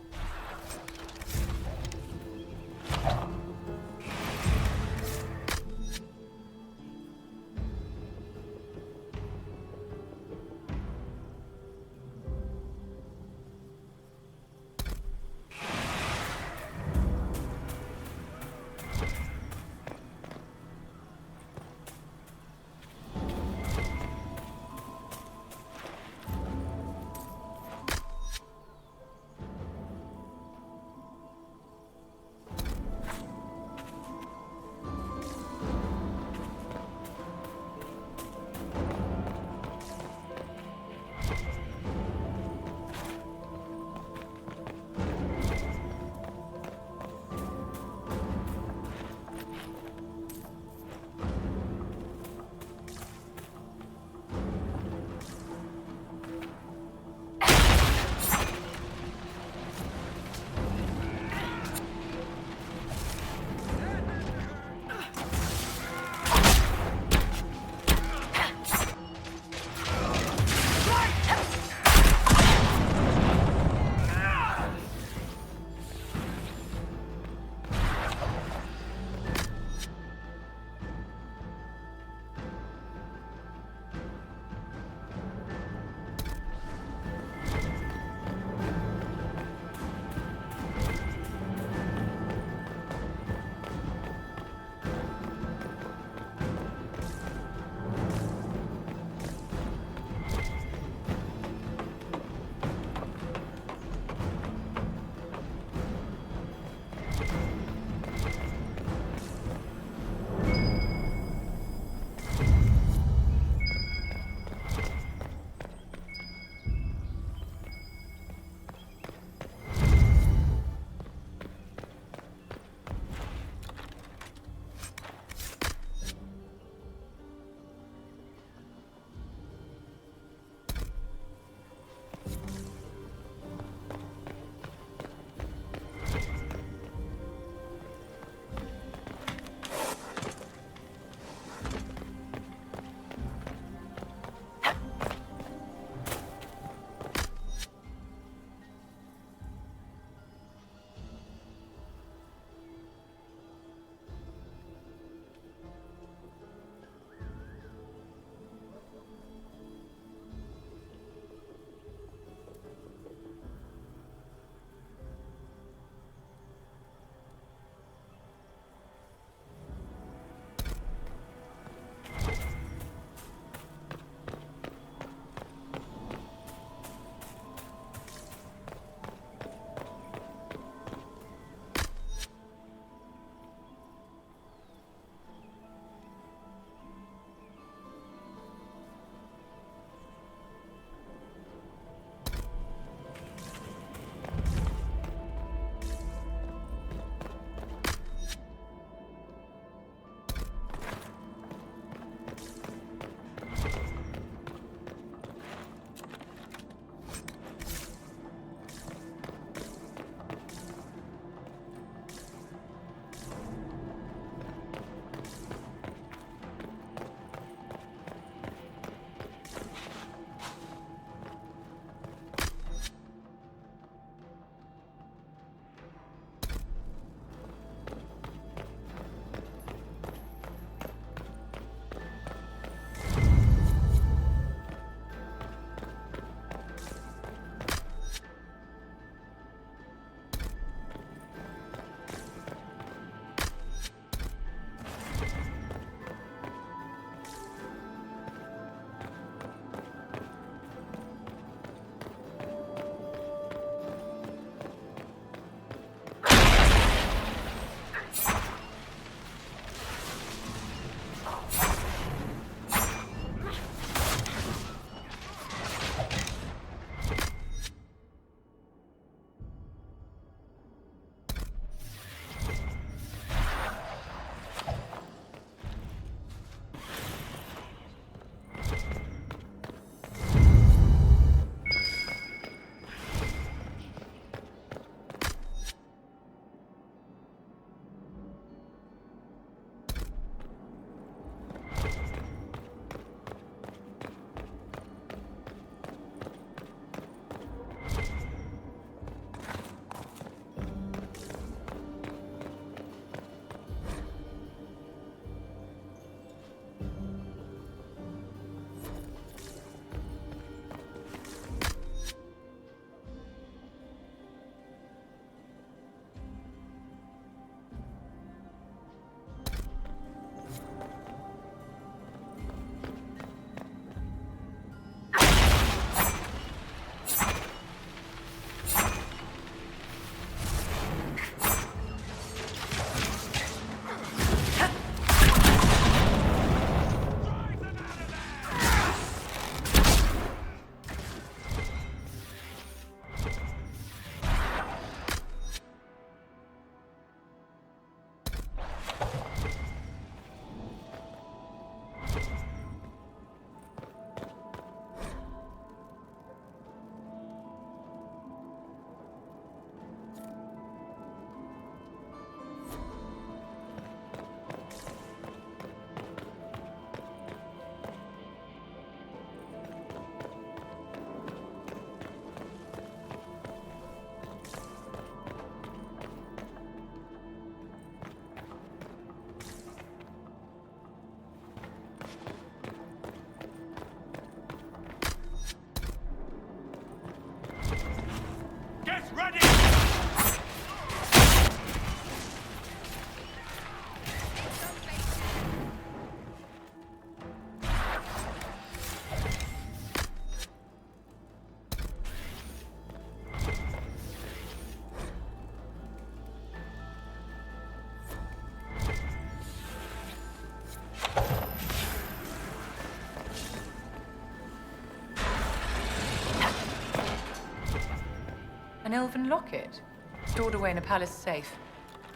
An elven locket, stored away in a palace safe.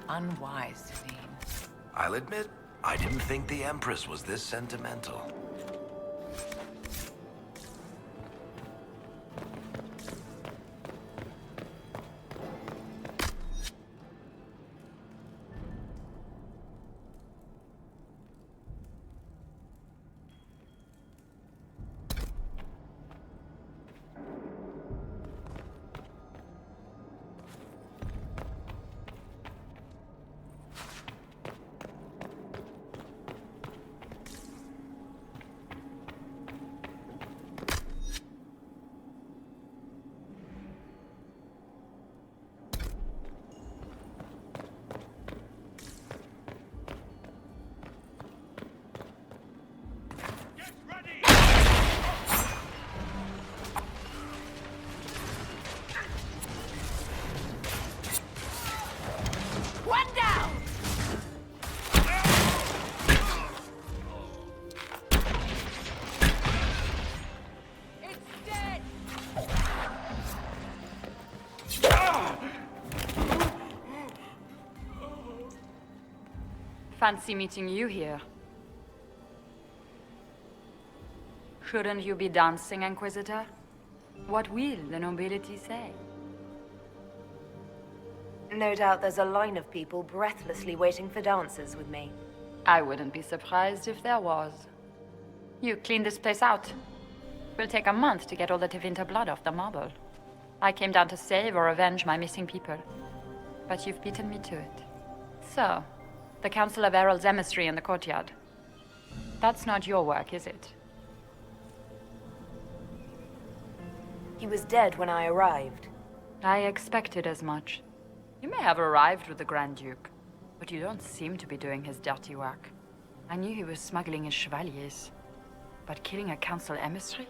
Unwise, Celine.
I'll admit, I didn't think the Empress was this sentimental.
One down! It's dead! Fancy meeting you here. Shouldn't you be dancing, Inquisitor? What will the nobility say?
No doubt there's a line of people breathlessly waiting for dances with me.
I wouldn't be surprised if there was. You cleaned this place out. Will take a month to get all the Tevinter blood off the marble. I came down to save or avenge my missing people. But you've beaten me to it. So, the Council of Herald's emissary in the courtyard. That's not your work, is it?
He was dead when I arrived.
I expected as much. You may have arrived with the Grand Duke, but you don't seem to be doing his dirty work. I knew he was smuggling his chevaliers. But killing a council emissary?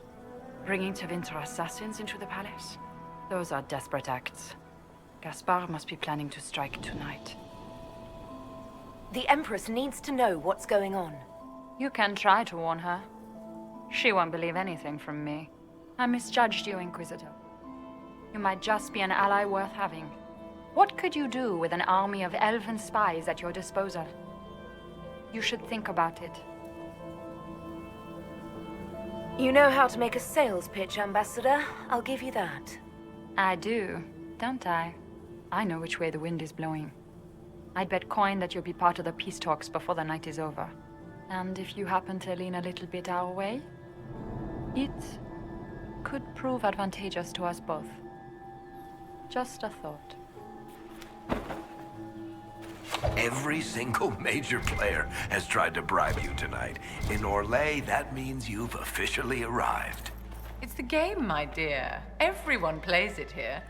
Bringing Tevinter assassins into the palace? Those are desperate acts. Gaspard must be planning to strike tonight.
The Empress needs to know what's going on.
You can try to warn her. She won't believe anything from me. I misjudged you, Inquisitor. You might just be an ally worth having. What could you do with an army of elven spies at your disposal? You should think about it.
You know how to make a sales pitch, Ambassador. I'll give you that.
I do, don't I? I know which way the wind is blowing. I'd bet coin that you'll be part of the peace talks before the night is over. And if you happen to lean a little bit our way, it could prove advantageous to us both. Just a thought.
Every single major player has tried to bribe you tonight. In Orlais, that means you've officially arrived.
It's the game, my dear. Everyone plays it here.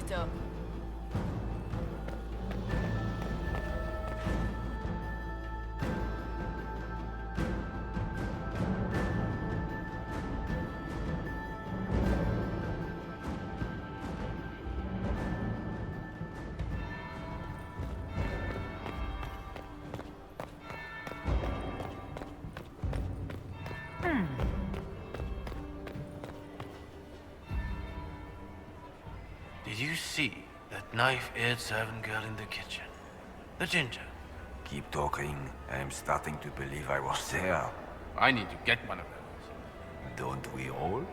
Inquisitor.
Did you see that knife-eared servant girl in the kitchen? The ginger.
Keep talking. I am starting to believe I was there.
I need to get one of those.
Don't we all?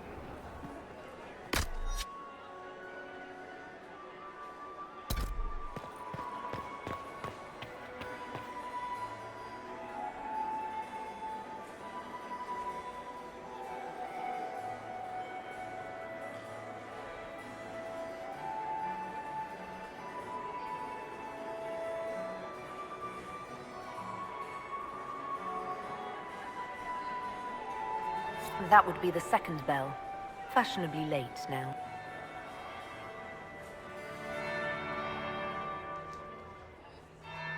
That would be the second bell. Fashionably late now.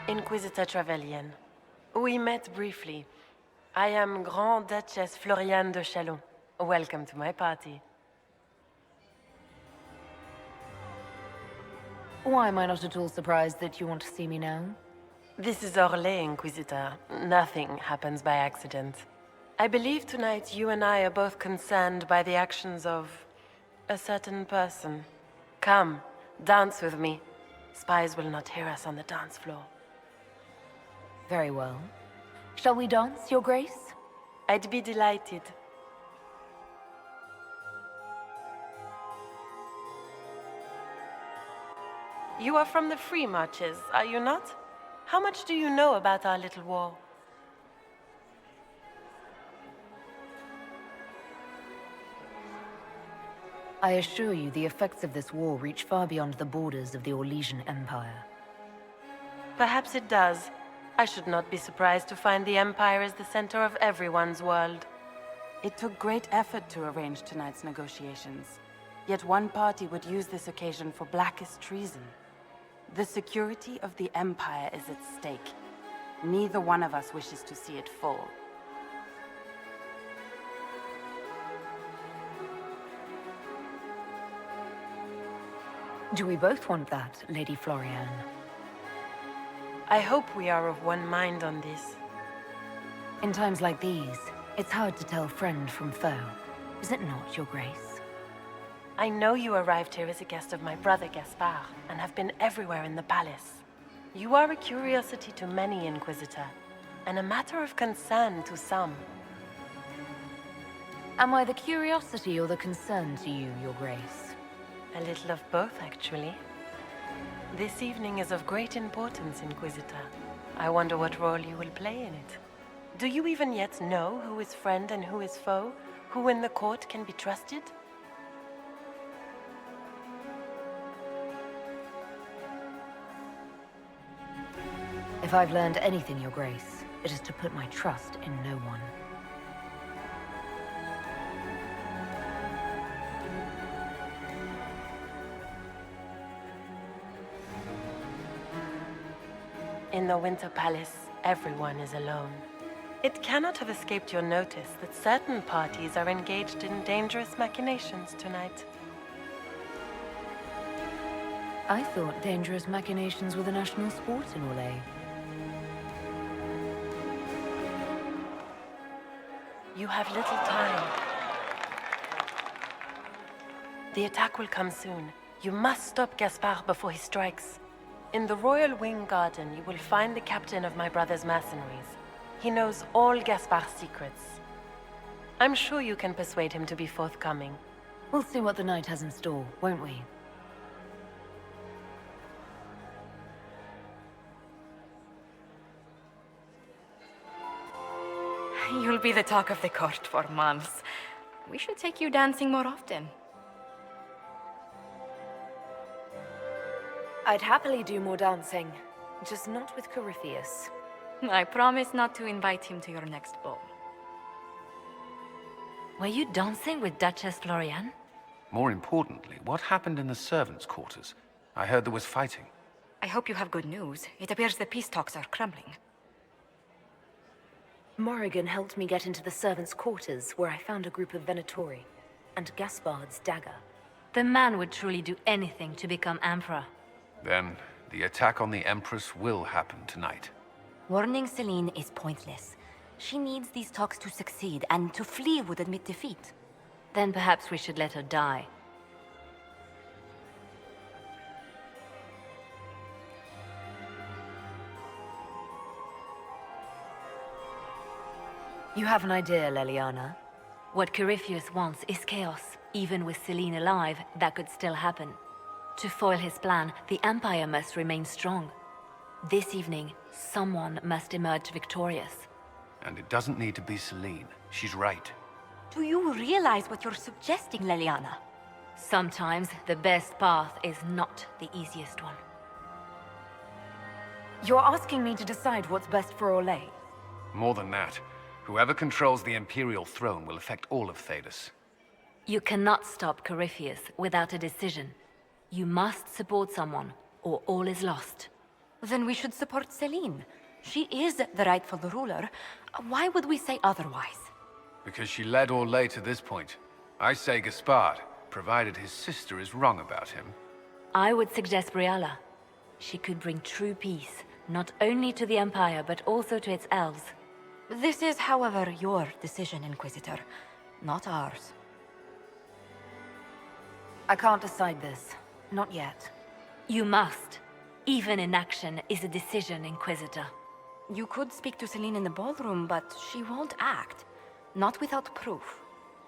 Inquisitor Trevelyan. We met briefly. I am Grand Duchess Floriane de Chalon. Welcome to my party.
Why am I not at all surprised that you want to see me now?
This is Orlais, Inquisitor. Nothing happens by accident. I believe tonight you and I are both concerned by the actions of a certain person. Come, dance with me. Spies will not hear us on the dance floor.
Very well. Shall we dance, Your Grace?
I'd be delighted. You are from the Free Marches, are you not? How much do you know about our little war?
I assure you the effects of this war reach far beyond the borders of the Orlesian Empire.
Perhaps it does. I should not be surprised to find the Empire is the center of everyone's world.
It took great effort to arrange tonight's negotiations. Yet one party would use this occasion for blackest treason. The security of the Empire is at stake. Neither one of us wishes to see it fall.
Do we both want that, Lady Floriane?
I hope we are of one mind on this.
In times like these, it's hard to tell friend from foe. Is it not, Your Grace?
I know you arrived here as a guest of my brother Gaspard, and have been everywhere in the palace. You are a curiosity to many, Inquisitor, and a matter of concern to some.
Am I the curiosity or the concern to you, Your Grace?
A little of both, actually. This evening is of great importance, Inquisitor. I wonder what role you will play in it. Do you even yet know who is friend and who is foe? Who in the court can be trusted?
If I've learned anything, Your Grace, it is to put my trust in no one.
In the Winter Palace, everyone is alone. It cannot have escaped your notice that certain parties are engaged in dangerous machinations tonight.
I thought dangerous machinations were the national sport in Orlais.
You have little time. The attack will come soon. You must stop Gaspard before he strikes. In the Royal Wing Garden, you will find the captain of my brother's mercenaries. He knows all Gaspard's secrets. I'm sure you can persuade him to be forthcoming.
We'll see what the night has in store, won't we?
You'll be the talk of the court for months. We should take you dancing more often.
I'd happily do more dancing, just not with Corypheus.
I promise not to invite him to your next ball.
Were you dancing with Duchess Floriane?
More importantly, what happened in the servants' quarters? I heard there was fighting.
I hope you have good news. It appears the peace talks are crumbling.
Morrigan helped me get into the servants' quarters, where I found a group of Venatori and Gaspard's dagger.
The man would truly do anything to become Emperor.
Then, the attack on the Empress will happen tonight.
Warning Celine is pointless. She needs these talks to succeed, and to flee would admit defeat.
Then perhaps we should let her die.
You have an idea, Leliana?
What Corypheus wants is chaos. Even with Celine alive, that could still happen. To foil his plan, the Empire must remain strong. This evening, someone must emerge victorious.
And it doesn't need to be Celine. She's right.
Do you realize what you're suggesting, Leliana?
Sometimes the best path is not the easiest one.
You're asking me to decide what's best for Orlais?
More than that, whoever controls the Imperial throne will affect all of Thedas.
You cannot stop Corypheus without a decision. You must support someone, or all is lost.
Then we should support Celine. She is the rightful ruler. Why would we say otherwise?
Because she led Orlais to this point. I say Gaspard, provided his sister is wrong about him.
I would suggest Briala. She could bring true peace, not only to the Empire, but also to its elves.
This is, however, your decision, Inquisitor, not ours.
I can't decide this. Not yet.
You must. Even inaction is a decision, Inquisitor.
You could speak to Celine in the ballroom, but she won't act. Not without proof.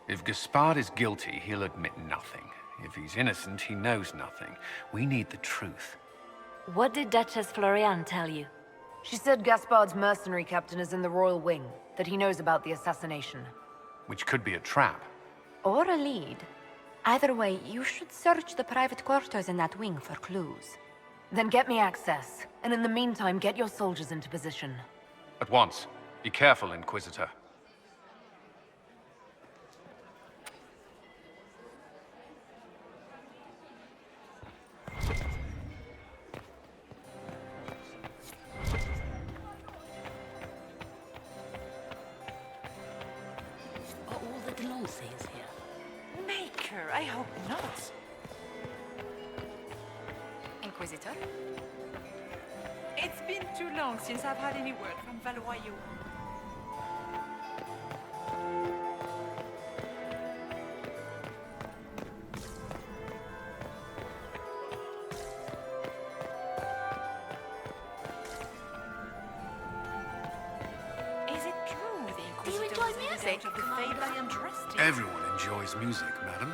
If Gaspard is guilty, he'll admit nothing. If he's innocent, he knows nothing. We need the truth.
What did Duchess Floriane tell you?
She said Gaspard's mercenary captain is in the Royal Wing, that he knows about the assassination.
Which could be a trap.
Or a lead. Either way, you should search the private quarters in that wing for clues.
Then get me access, and in the meantime, get your soldiers into position.
At once. Be careful, Inquisitor.
Are all the Delancey here?
Maker, I hope not.
Inquisitor?
It's been too long since I've had any word from Valois. Is it true the
Do you
Inquisitor
enjoy
was in
music?
doubt of the fate I am dressed in?
Everyone enjoys music, madam.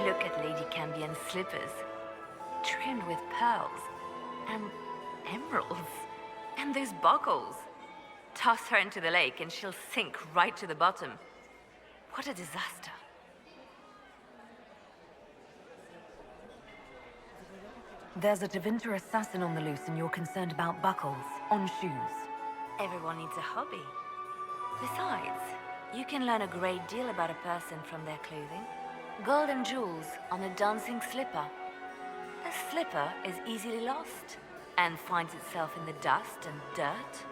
Look at Lady Cambion's slippers, trimmed with pearls, and emeralds, and those buckles. Toss her into the lake and she'll sink right to the bottom. What a disaster.
There's a Tevinter assassin on the loose and you're concerned about buckles on shoes.
Everyone needs a hobby. Besides, you can learn a great deal about a person from their clothing. Gold and jewels on a dancing slipper. A slipper is easily lost and finds itself in the dust and dirt.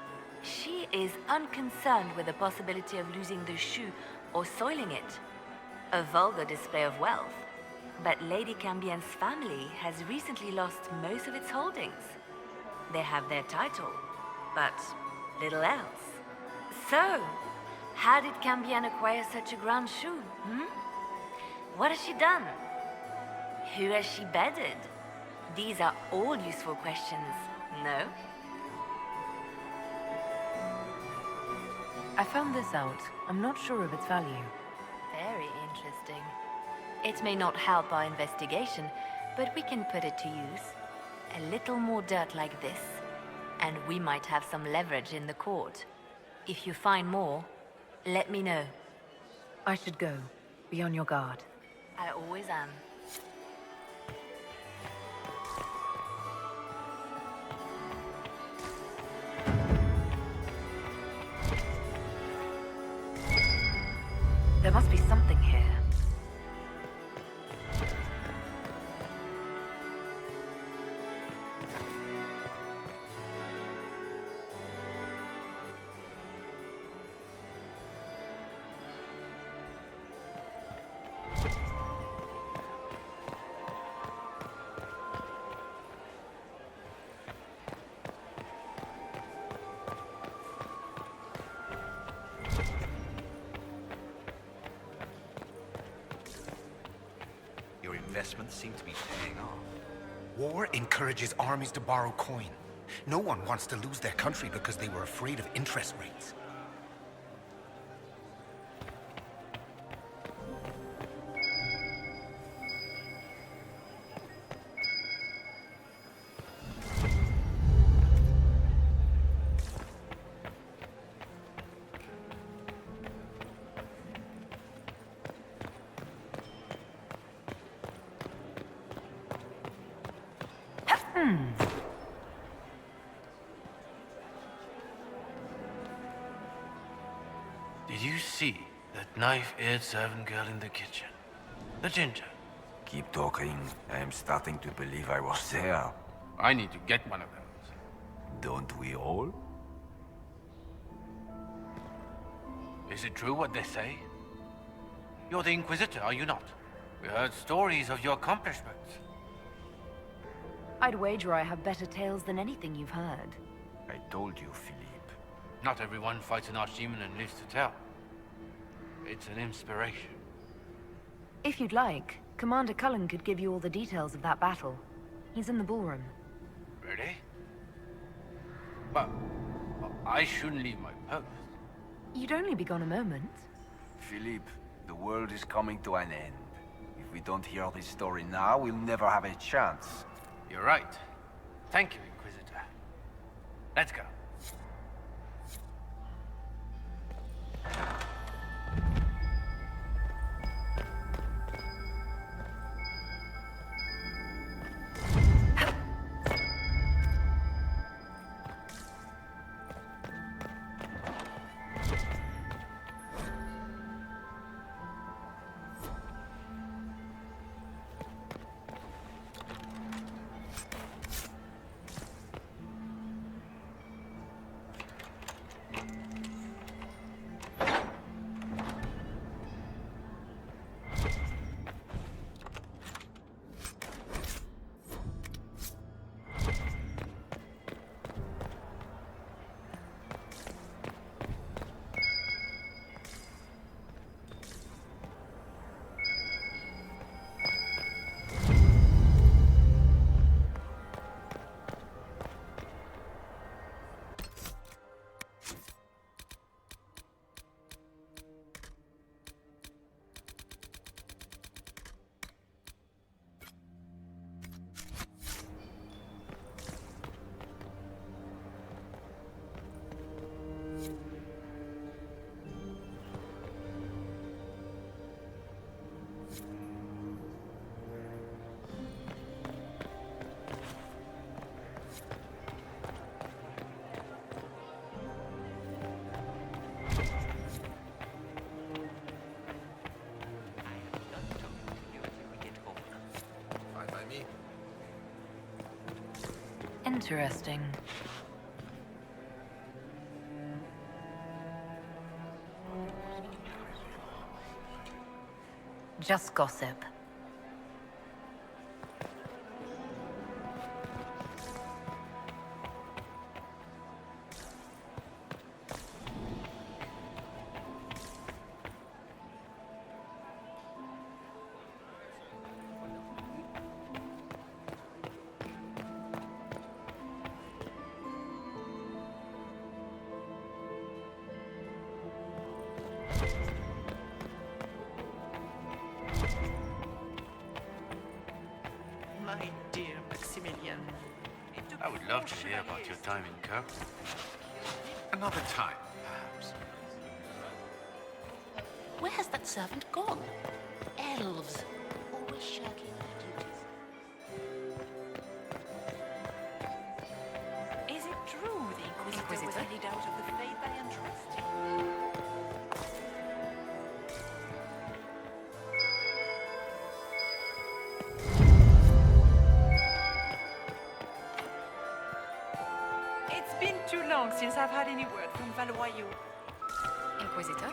She is unconcerned with the possibility of losing the shoe or soiling it. A vulgar display of wealth. But Lady Cambion's family has recently lost most of its holdings. They have their title, but little else. So, how did Cambion acquire such a grand shoe, What has she done? Who has she bedded? These are all useful questions, no?
I found this out. I'm not sure of its value.
Very interesting. It may not help our investigation, but we can put it to use. A little more dirt like this, and we might have some leverage in the court. If you find more, let me know.
I should go. Be on your guard.
I always am.
investments seem to be paying off.
War encourages armies to borrow coin. No one wants to lose their country because they were afraid of interest rates.
Did you see that knife-eared servant girl in the kitchen? The ginger.
Keep talking. I am starting to believe I was there.
I need to get one of those.
Don't we all?
Is it true what they say? You're the Inquisitor, are you not? We heard stories of your accomplishments.
I'd wager I have better tales than anything you've heard.
I told you, Philippe.
Not everyone fights an archdemon and lives to tell. It's an inspiration.
If you'd like, Commander Cullen could give you all the details of that battle. He's in the ballroom.
Really? But I shouldn't leave my post.
You'd only be gone a moment.
Philippe, the world is coming to an end. If we don't hear this story now, we'll never have a chance.
You're right. Thank you, Inquisitor. Let's go.
Interesting. Just gossip.
My dear Maximilian.
I would love to hear about your time in Kirk.
Another time, perhaps.
Where has that servant gone? Elves. Always shirking their duties.
Is it true the Inquisitor was lead out of the faith I entrust in? It's been too long since I've had any word from Valois.
Inquisitor?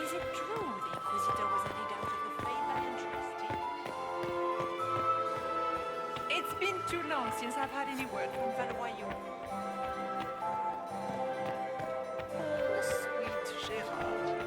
Is it true the Inquisitor was lead out of the faith I entrust in? It's been too long since I've had any word from Valois.
Sweet Gerard.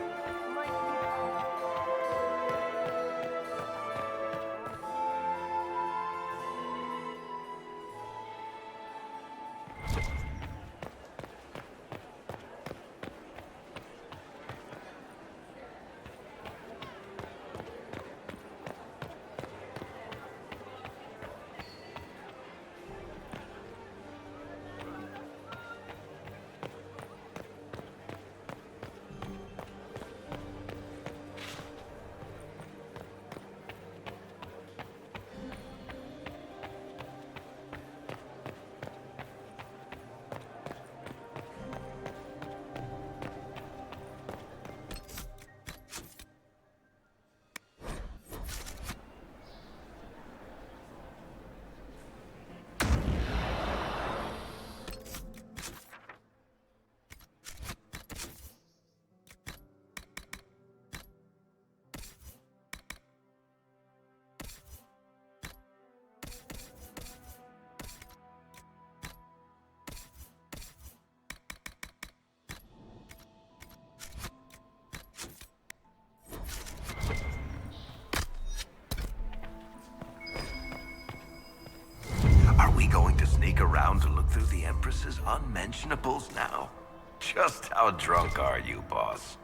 really going to sneak around to look through the Empress's unmentionables now? Just how drunk are you, boss?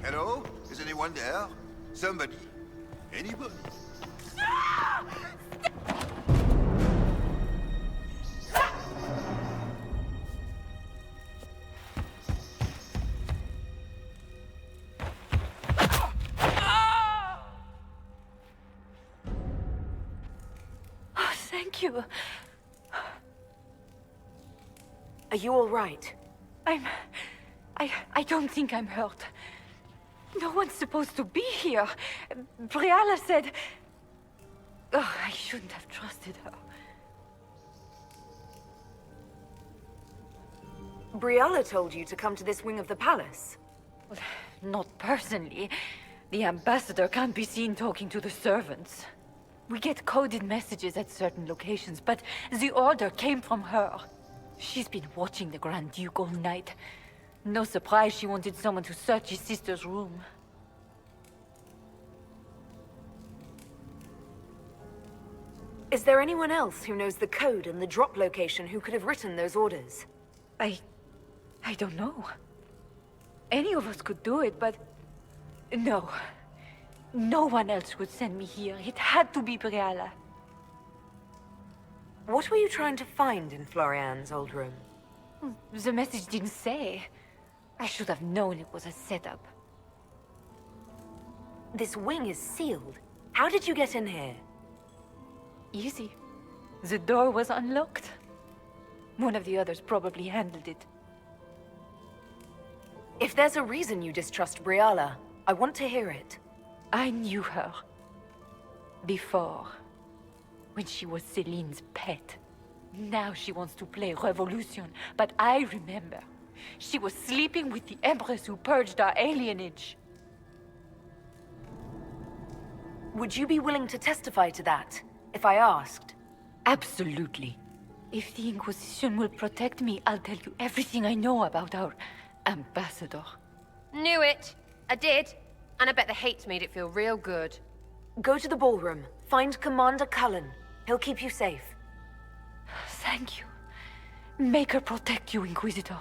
Hello? Is anyone there? Somebody? Anybody?
Oh, thank you.
Are you all right?
I don't think I'm hurt. No one's supposed to be here. Briala said... Oh, I shouldn't have trusted her.
Briala told you to come to this wing of the palace.
Well, not personally. The ambassador can't be seen talking to the servants. We get coded messages at certain locations, but the order came from her. She's been watching the Grand Duke all night. No surprise she wanted someone to search his sister's room.
Is there anyone else who knows the code and the drop location who could have written those orders?
I don't know. Any of us could do it, but... No. No one else would send me here. It had to be Briala.
What were you trying to find in Florian's old room?
The message didn't say. I should have known it was a setup.
This wing is sealed. How did you get in here?
Easy. The door was unlocked. One of the others probably handled it.
If there's a reason you distrust Briala, I want to hear it.
I knew her. Before. When she was Celine's pet. Now she wants to play Revolution, but I remember. She was sleeping with the Empress who purged our alienage.
Would you be willing to testify to that, if I asked?
Absolutely. If the Inquisition will protect me, I'll tell you everything I know about our ambassador.
Knew it. I did. And I bet the hate's made it feel real good.
Go to the ballroom. Find Commander Cullen. He'll keep you safe.
Thank you. Make her protect you, Inquisitor.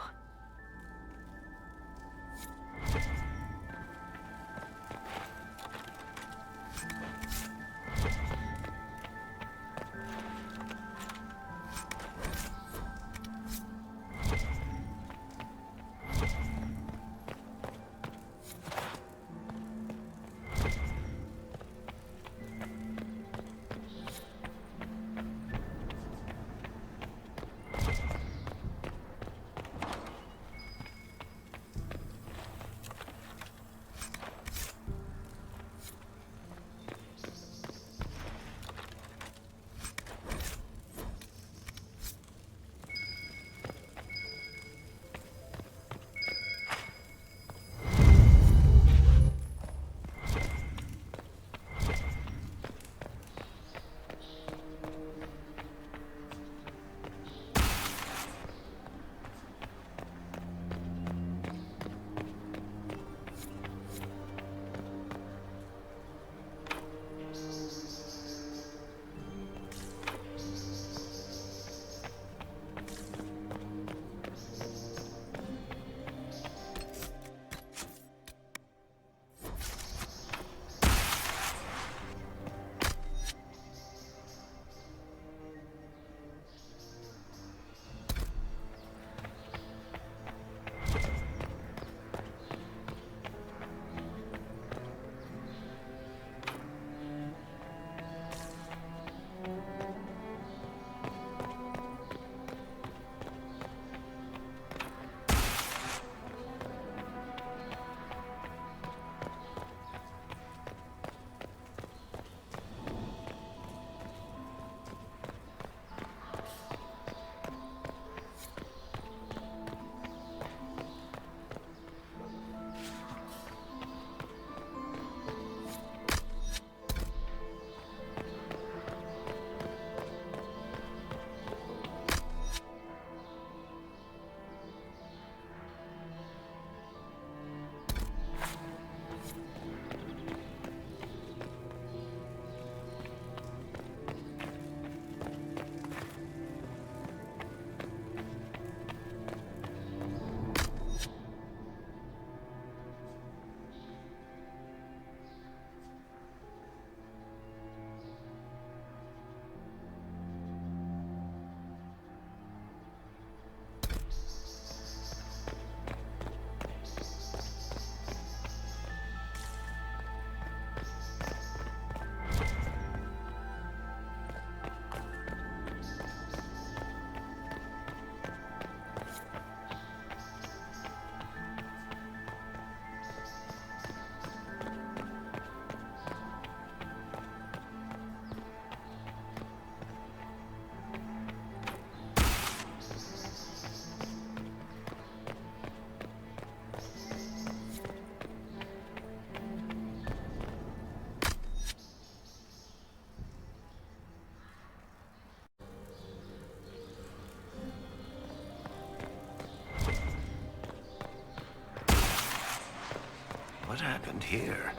happened here?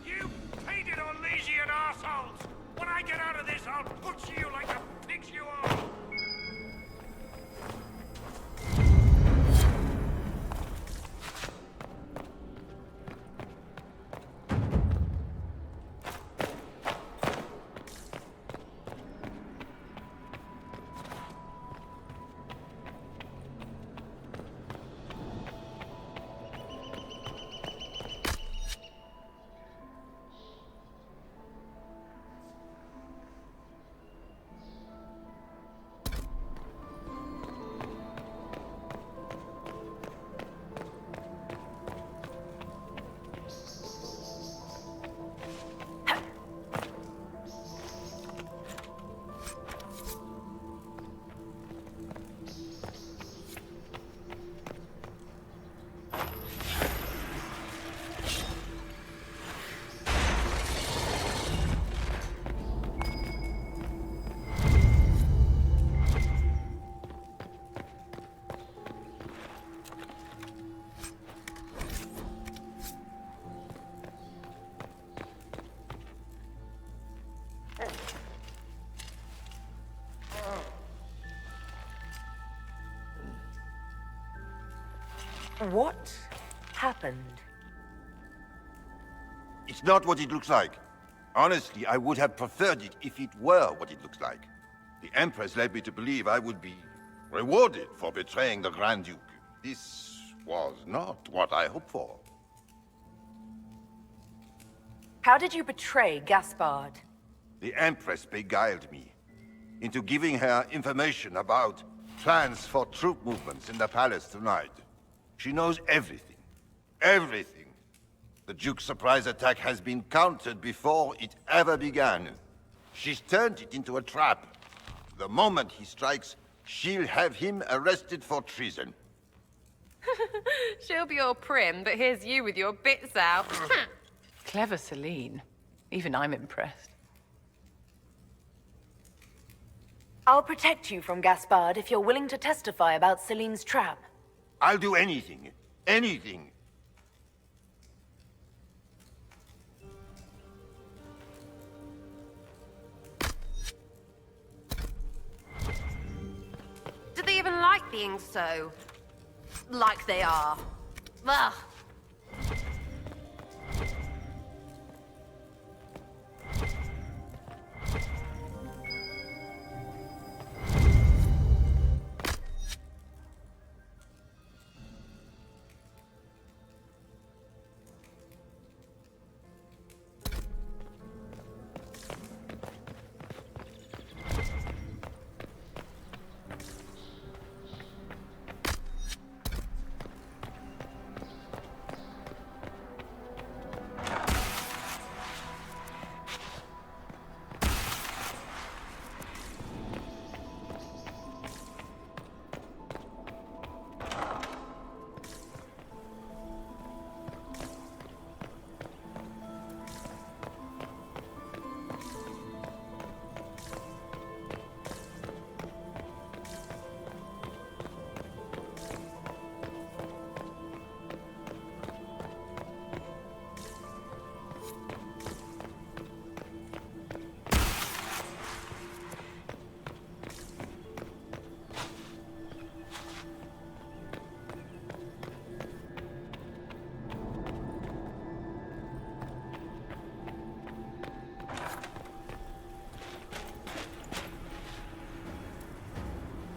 You painted Orlesian assholes! When I get out of this, I'll butcher you like the pigs you are!
What happened?
It's not what it looks like. Honestly, I would have preferred it if it were what it looks like. The Empress led me to believe I would be rewarded for betraying the Grand Duke. This was not what I hoped for.
How did you betray Gaspard?
The Empress beguiled me into giving her information about plans for troop movements in the palace tonight. She knows everything. Everything. The Duke's surprise attack has been countered before it ever began. She's turned it into a trap. The moment he strikes, she'll have him arrested for treason.
She'll be all prim, but here's you with your bits out.
Clever Celine. Even I'm impressed.
I'll protect you from Gaspard if you're willing to testify about Celine's trap.
I'll do anything. Anything.
Do they even like being so... like they are? Ugh.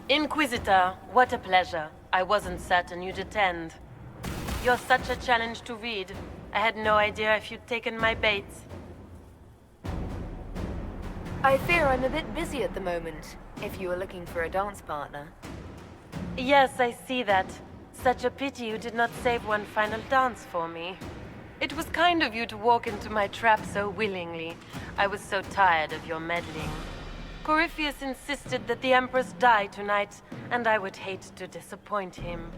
Inquisitor, what a pleasure. I wasn't certain you'd attend. You're such a challenge to read. I had no idea if you'd taken my bait.
I fear I'm a bit busy at the moment, if you were looking for a dance partner.
Yes, I see that. Such a pity you did not save one final dance for me. It was kind of you to walk into my trap so willingly. I was so tired of your meddling. Corypheus insisted that the Empress die tonight, and I would hate to disappoint him.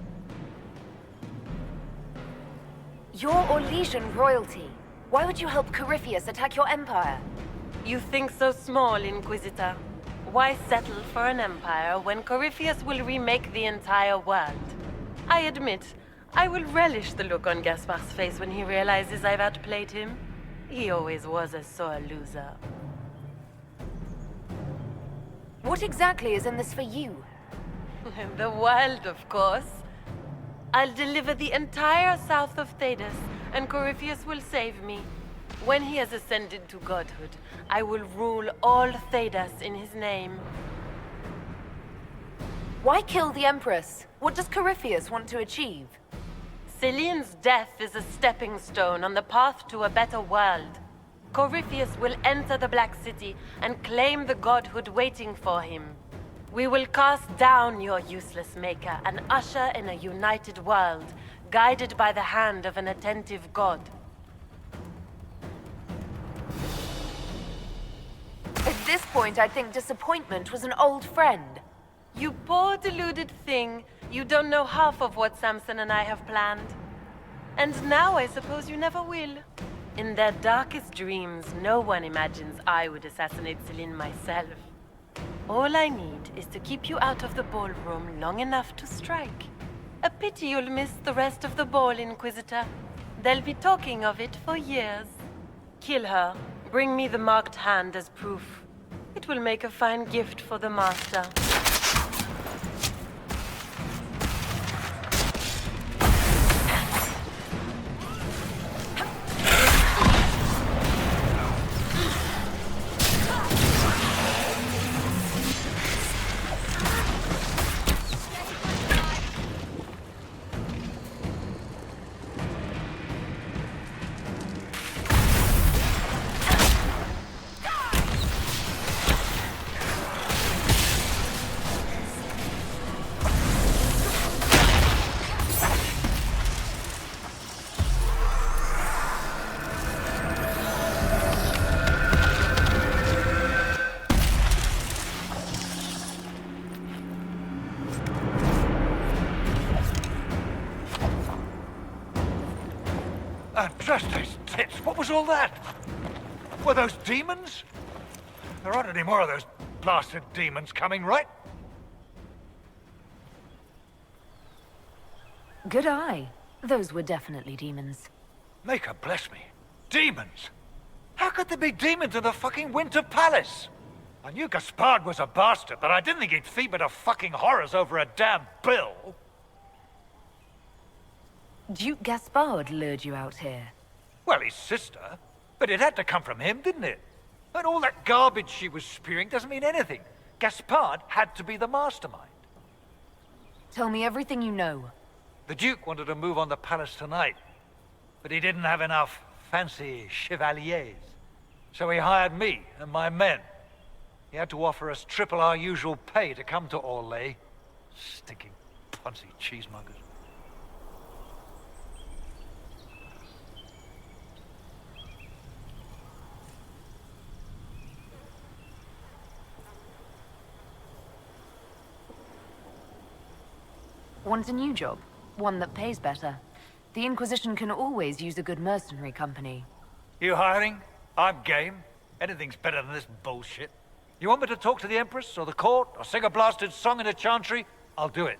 You're Orlesian royalty. Why would you help Corypheus attack your empire?
You think so small, Inquisitor. Why settle for an empire when Corypheus will remake the entire world? I admit, I will relish the look on Gaspard's face when he realizes I've outplayed him. He always was a sore loser.
What exactly is in this for you?
The wild, of course. I'll deliver the entire south of Thedas, and Corypheus will save me. When he has ascended to godhood, I will rule all Thedas in his name.
Why kill the Empress? What does Corypheus want to achieve?
Celine's death is a stepping stone on the path to a better world. Corypheus will enter the Black City and claim the godhood waiting for him. We will cast down your useless maker and usher in a united world, guided by the hand of an attentive god.
At this point, I think disappointment was an old friend.
You poor deluded thing. You don't know half of what Samson and I have planned. And now I suppose you never will. In their darkest dreams, no one imagines I would assassinate Celine myself. All I need is to keep you out of the ballroom long enough to strike. A pity you'll miss the rest of the ball, Inquisitor. They'll be talking of it for years. Kill her. Bring me the marked hand as proof. It will make a fine gift for the Master.
Andraste's tits, what was all that? Were those demons? There aren't any more of those blasted demons coming, right?
Good eye. Those were definitely demons.
Maker bless me. Demons? How could there be demons in the fucking Winter Palace? I knew Gaspard was a bastard, but I didn't think he'd feed to fucking horrors over a damn bill.
Duke Gaspard lured you out here.
Well, his sister. But it had to come from him, didn't it? And all that garbage she was spewing doesn't mean anything. Gaspard had to be the mastermind.
Tell me everything you know.
The Duke wanted to move on the palace tonight, but he didn't have enough fancy chevaliers. So he hired me and my men. He had to offer us triple our usual pay to come to Orlais. Stinking poncy cheesemongers.
Want a new job? One that pays better. The Inquisition can always use a good mercenary company.
You hiring? I'm game. Anything's better than this bullshit. You want me to talk to the Empress, or the court, or sing a blasted song in a chantry? I'll do it.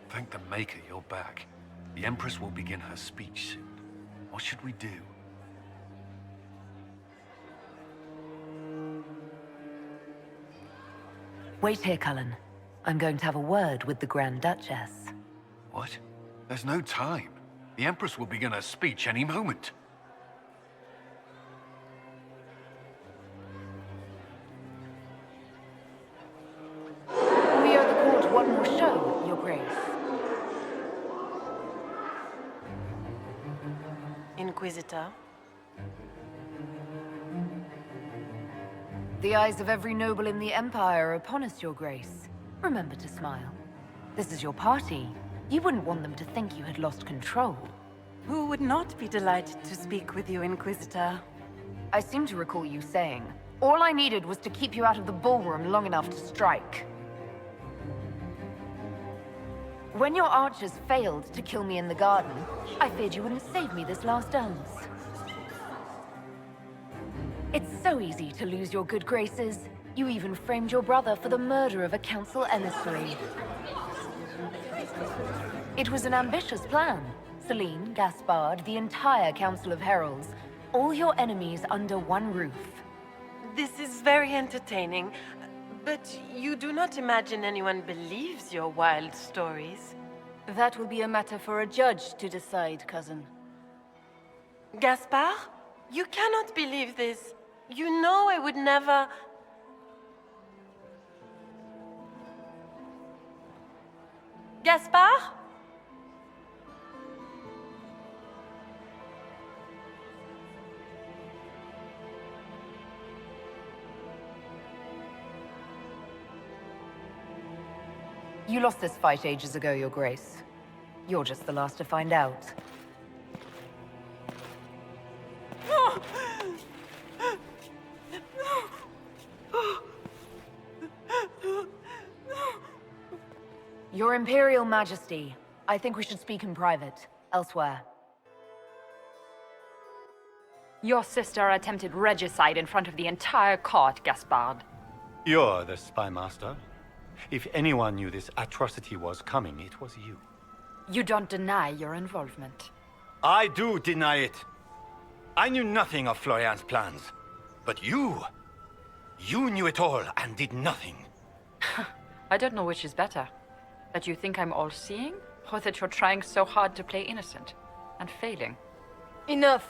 Thank the Maker you're back. The Empress will begin her speech soon. What should we do?
Wait here, Cullen. I'm going to have a word with the Grand Duchess.
What? There's no time. The Empress will begin her speech any moment.
We owe the court one more show, Your Grace.
Inquisitor.
The eyes of every noble in the Empire are upon us, Your Grace. Remember to smile. This is your party. You wouldn't want them to think you had lost control.
Who would not be delighted to speak with you, Inquisitor?
I seem to recall you saying, all I needed was to keep you out of the ballroom long enough to strike. When your archers failed to kill me in the garden, I feared you wouldn't save me this last dance. It's so easy to lose your good graces. You even framed your brother for the murder of a council emissary. It was an ambitious plan. Celine, Gaspard, the entire Council of Heralds, all your enemies under one roof.
This is very entertaining, but you do not imagine anyone believes your wild stories?
That will be a matter for a judge to decide, cousin.
Gaspard? You cannot believe this. You know I would never... Gaspard?
You lost this fight ages ago, Your Grace. You're just the last to find out.
No!
Your Imperial Majesty, I think we should speak in private, elsewhere.
Your sister attempted regicide in front of the entire court, Gaspard.
You're the spy master. If anyone knew this atrocity was coming, it was you.
You don't deny your involvement.
I do deny it. I knew nothing of Florian's plans. But you knew it all and did nothing.
I don't know which is better. That you think I'm all-seeing, or that you're trying so hard to play innocent, and failing.
Enough!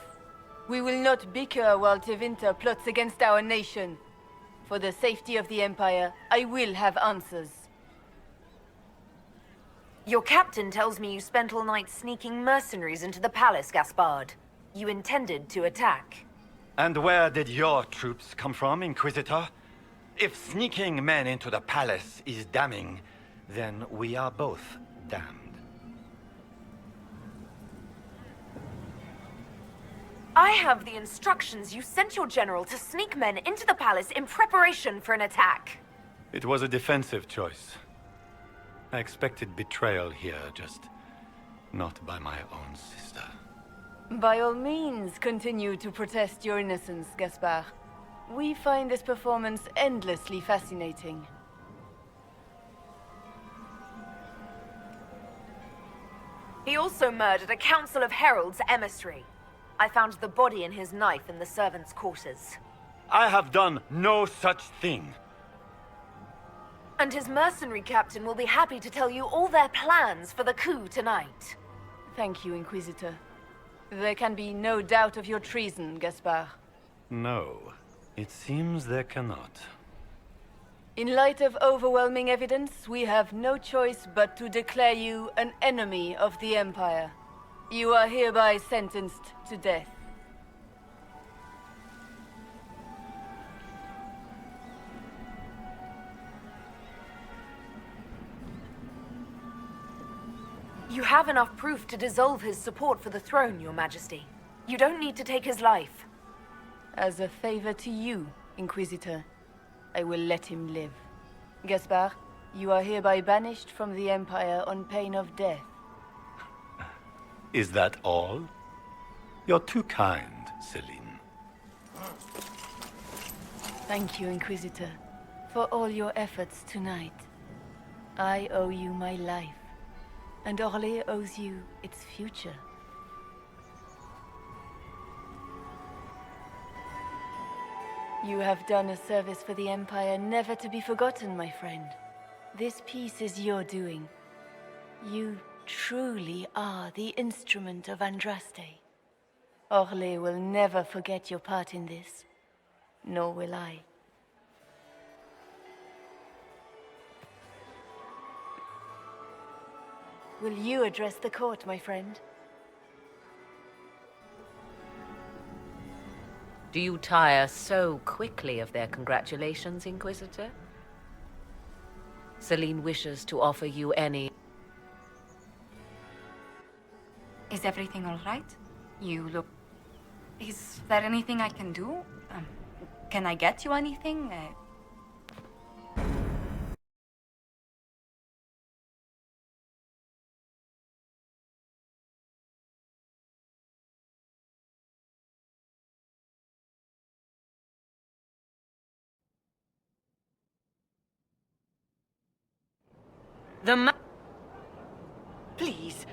We will not bicker while Tevinter plots against our nation. For the safety of the Empire, I will have answers.
Your captain tells me you spent all night sneaking mercenaries into the palace, Gaspard. You intended to attack.
And where did your troops come from, Inquisitor? If sneaking men into the palace is damning, then we are both damned.
I have the instructions. You sent your general to sneak men into the palace in preparation for an attack.
It was a defensive choice. I expected betrayal here, just not by my own sister.
By all means, continue to protest your innocence, Gaspard. We find this performance endlessly fascinating.
He also murdered a Council of Heralds emissary. I found the body and his knife in the servants' quarters.
I have done no such thing.
And his mercenary captain will be happy to tell you all their plans for the coup tonight.
Thank you, Inquisitor. There can be no doubt of your treason, Gaspard.
No, it seems there cannot.
In light of overwhelming evidence, we have no choice but to declare you an enemy of the Empire. You are hereby sentenced to death.
You have enough proof to dissolve his support for the throne, Your Majesty. You don't need to take his life.
As a favor to you, Inquisitor, I will let him live. Gaspard, you are hereby banished from the Empire on pain of death.
Is that all? You're too kind, Celine.
Thank you, Inquisitor, for all your efforts tonight. I owe you my life. and Orlais owes you its future. You have done a service for the Empire never to be forgotten, my friend. This piece is your doing. You truly are the instrument of Andraste. Orlais will never forget your part in this, nor will I. Will you address the court, my friend?
Do you tire so quickly of their congratulations, Inquisitor? Celine wishes to offer you any...
Is everything all right? You look... Is there anything I can do? Can I get you anything?
Please.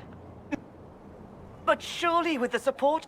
But surely with the support...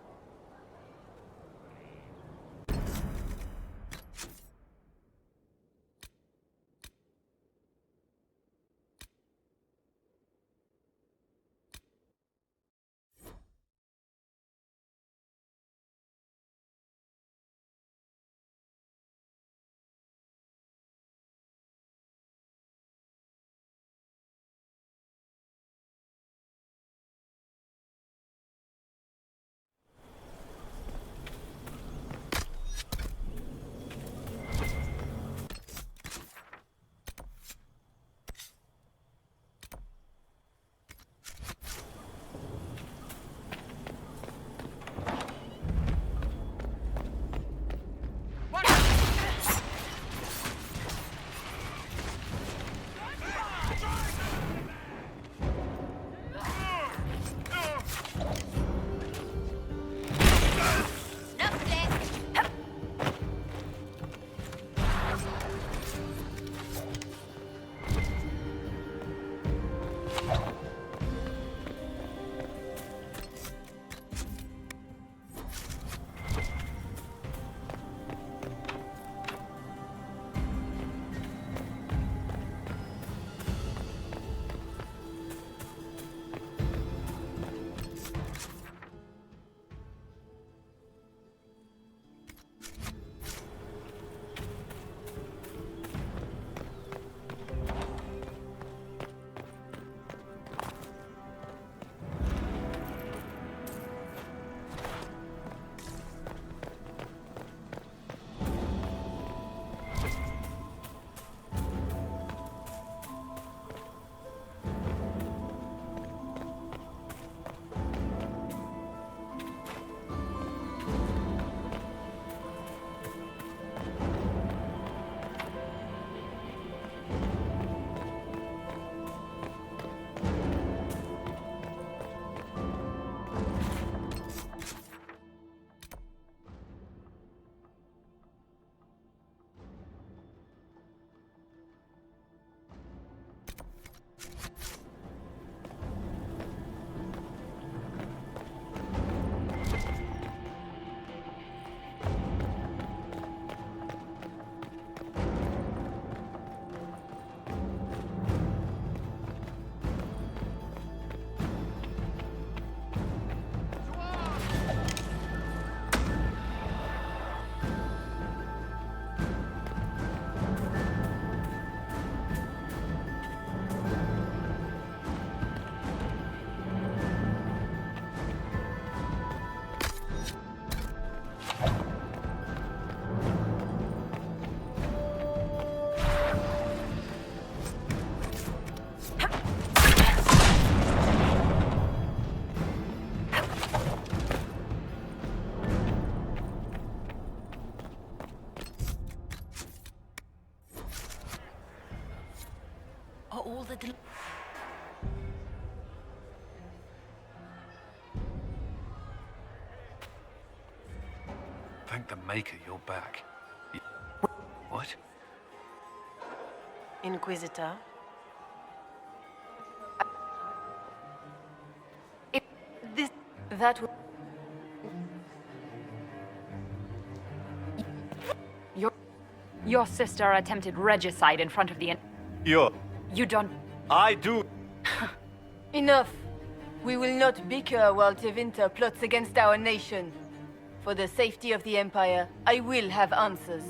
all the...
Thank the Maker you're back. What?
Inquisitor?
That will...
Your sister attempted regicide in front of the...
You.
You don't...
I do.
Enough. We will not bicker while Tevinter plots against our nation. For the safety of the Empire, I will have answers.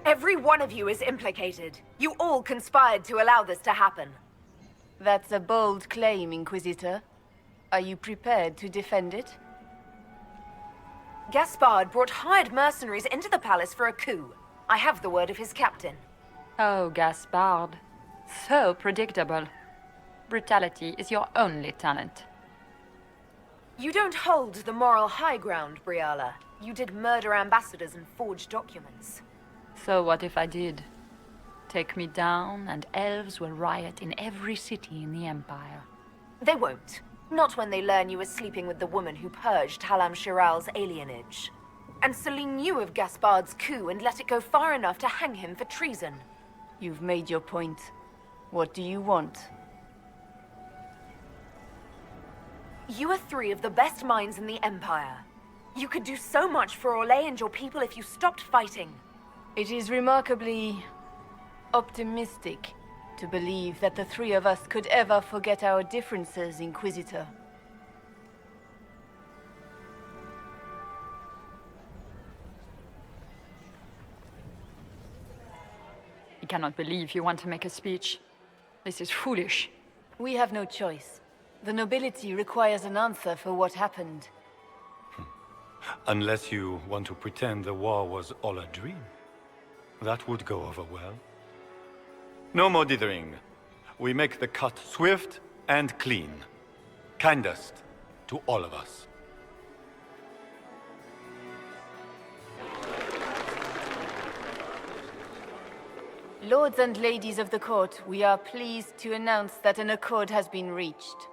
Every one of you is implicated. You all conspired to allow this to happen.
That's a bold claim, Inquisitor. Are you prepared to defend it?
Gaspard brought hired mercenaries into the palace for a coup. I have the word of his captain.
Oh, Gaspard. So predictable. Brutality is your only talent.
You don't hold the moral high ground, Briala. You did murder ambassadors and forge documents.
So what if I did? Take me down, and elves will riot in every city in the Empire.
They won't. Not when they learn you were sleeping with the woman who purged Halam Shiral's alienage. And Celine knew of Gaspard's coup and let it go far enough to hang him for treason.
You've made your point. What do you want?
You are three of the best minds in the Empire. You could do so much for Orlais and your people if you stopped fighting.
It is remarkably optimistic to believe that the three of us could ever forget our differences, Inquisitor.
I cannot believe you want to make a speech. This is foolish.
We have no choice. The nobility requires an answer for what happened.
Unless you want to pretend the war was all a dream. That would go over well. No more dithering. We make the cut swift and clean. Kindest to all of us.
Lords and ladies of the court, we are pleased to announce that an accord has been reached.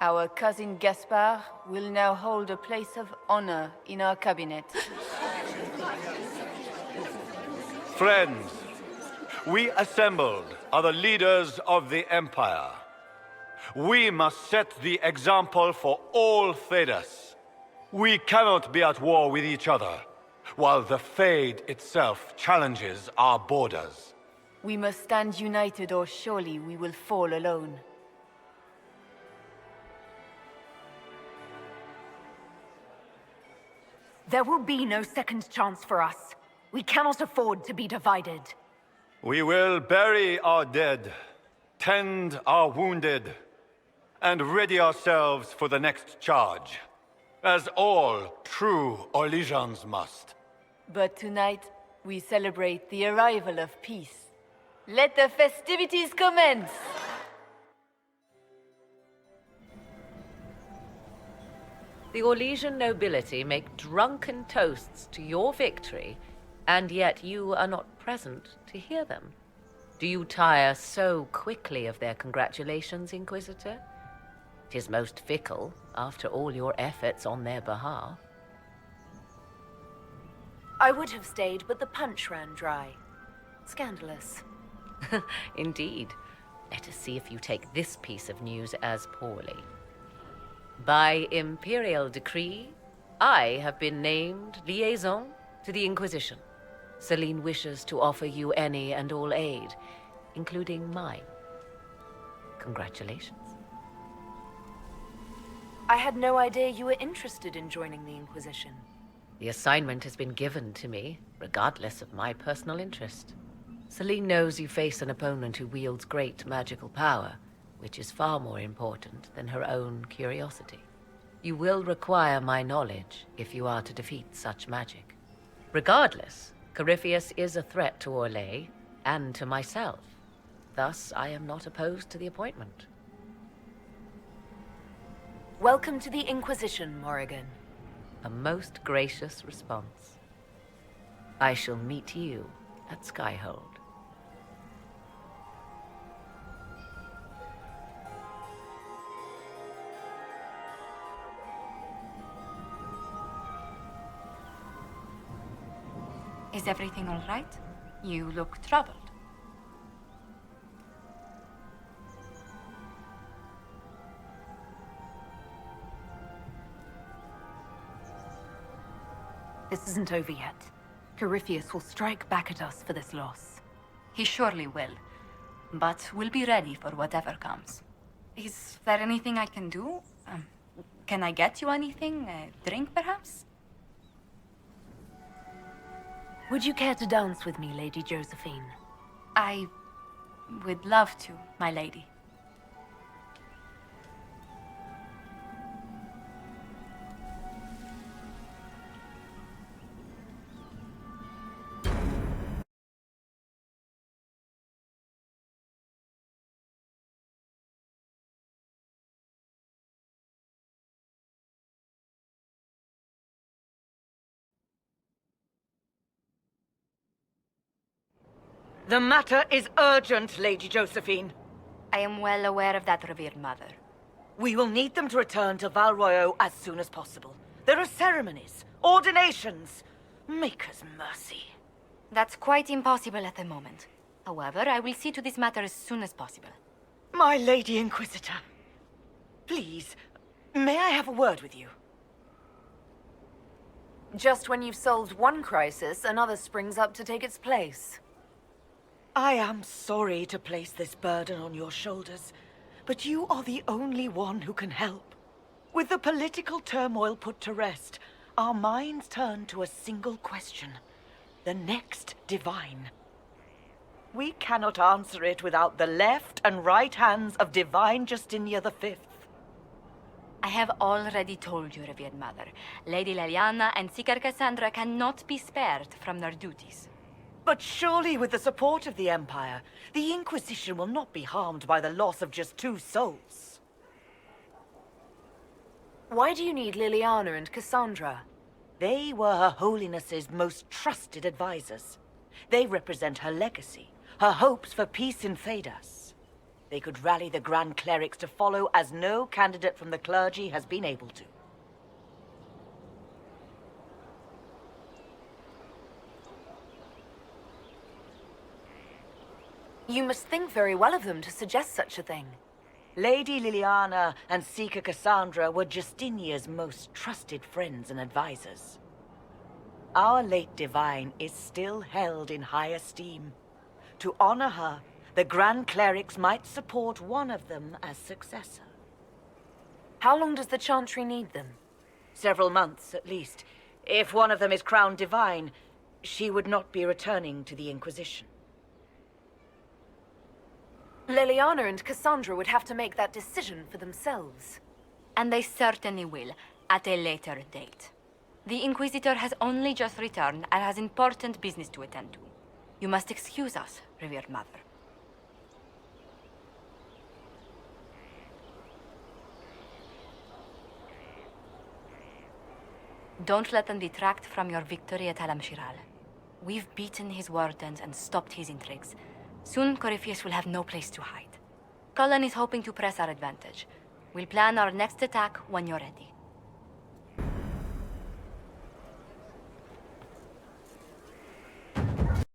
Our cousin Gaspard will now hold a place of honor in our cabinet.
Friends, we assembled are the leaders of the Empire. We must set the example for all Thedas. We cannot be at war with each other, while the Fade itself challenges our borders.
We must stand united, or surely we will fall alone.
There will be no second chance for us. We cannot afford to be divided.
We will bury our dead, tend our wounded, and ready ourselves for the next charge, as all true Orlesians must.
But tonight, we celebrate the arrival of peace. Let the festivities commence!
The Orlesian nobility make drunken toasts to your victory, and yet you are not present to hear them. Do you tire so quickly of their congratulations, Inquisitor? 'Tis most fickle, after all your efforts on their behalf.
I would have stayed, but the punch ran dry. Scandalous.
Indeed. Let us see if you take this piece of news as poorly. By imperial decree, I have been named liaison to the Inquisition. Celine wishes to offer you any and all aid, including mine. Congratulations.
I had no idea you were interested in joining the Inquisition.
The assignment has been given to me, regardless of my personal interest. Celine knows you face an opponent who wields great magical power, which is far more important than her own curiosity. You will require my knowledge if you are to defeat such magic. Regardless, Corypheus is a threat to Orlais and to myself. Thus, I am not opposed to the appointment.
Welcome to the Inquisition, Morrigan.
A most gracious response. I shall meet you at Skyhold.
Is everything all right? You look troubled.
This isn't over yet. Corypheus will strike back at us for this loss.
He surely will. But we'll be ready for whatever comes. Is there anything I can do? Can I get you anything? A drink, perhaps?
Would you care to dance with me, Lady Josephine?
I would love to, my lady.
The matter is urgent, Lady Josephine.
I am well aware of that, revered mother.
We will need them to return to Val Royeaux as soon as possible. There are ceremonies, ordinations. Maker's mercy.
That's quite impossible at the moment. However, I will see to this matter as soon as possible.
My Lady Inquisitor. Please, may I have a word with you?
Just when you've solved one crisis, another springs up to take its place.
I am sorry to place this burden on your shoulders, but you are the only one who can help. With the political turmoil put to rest, our minds turn to a single question. The next Divine. We cannot answer it without the left and right hands of Divine Justinia V.
I have already told you, revered mother. Lady Leliana and Seeker Cassandra cannot be spared from their duties.
But surely with the support of the Empire, the Inquisition will not be harmed by the loss of just 2 souls.
Why do you need Liliana and Cassandra?
They were Her Holiness's most trusted advisors. They represent her legacy, her hopes for peace in Thedas. They could rally the Grand Clerics to follow as no candidate from the clergy has been able to.
You must think very well of them to suggest such a thing.
Lady Liliana and Seeker Cassandra were Justinia's most trusted friends and advisors. Our late Divine is still held in high esteem. To honor her, the Grand Clerics might support one of them as successor.
How long does the Chantry need them?
Several months, at least. If one of them is crowned Divine, she would not be returning to the Inquisition.
Liliana and Cassandra would have to make that decision for themselves.
And they certainly will, at a later date. The Inquisitor has only just returned and has important business to attend to. You must excuse us, revered mother. Don't let them detract from your victory at Alam Shiral. We've beaten his wardens and stopped his intrigues. Soon, Corypheus will have no place to hide. Cullen is hoping to press our advantage. We'll plan our next attack when you're ready.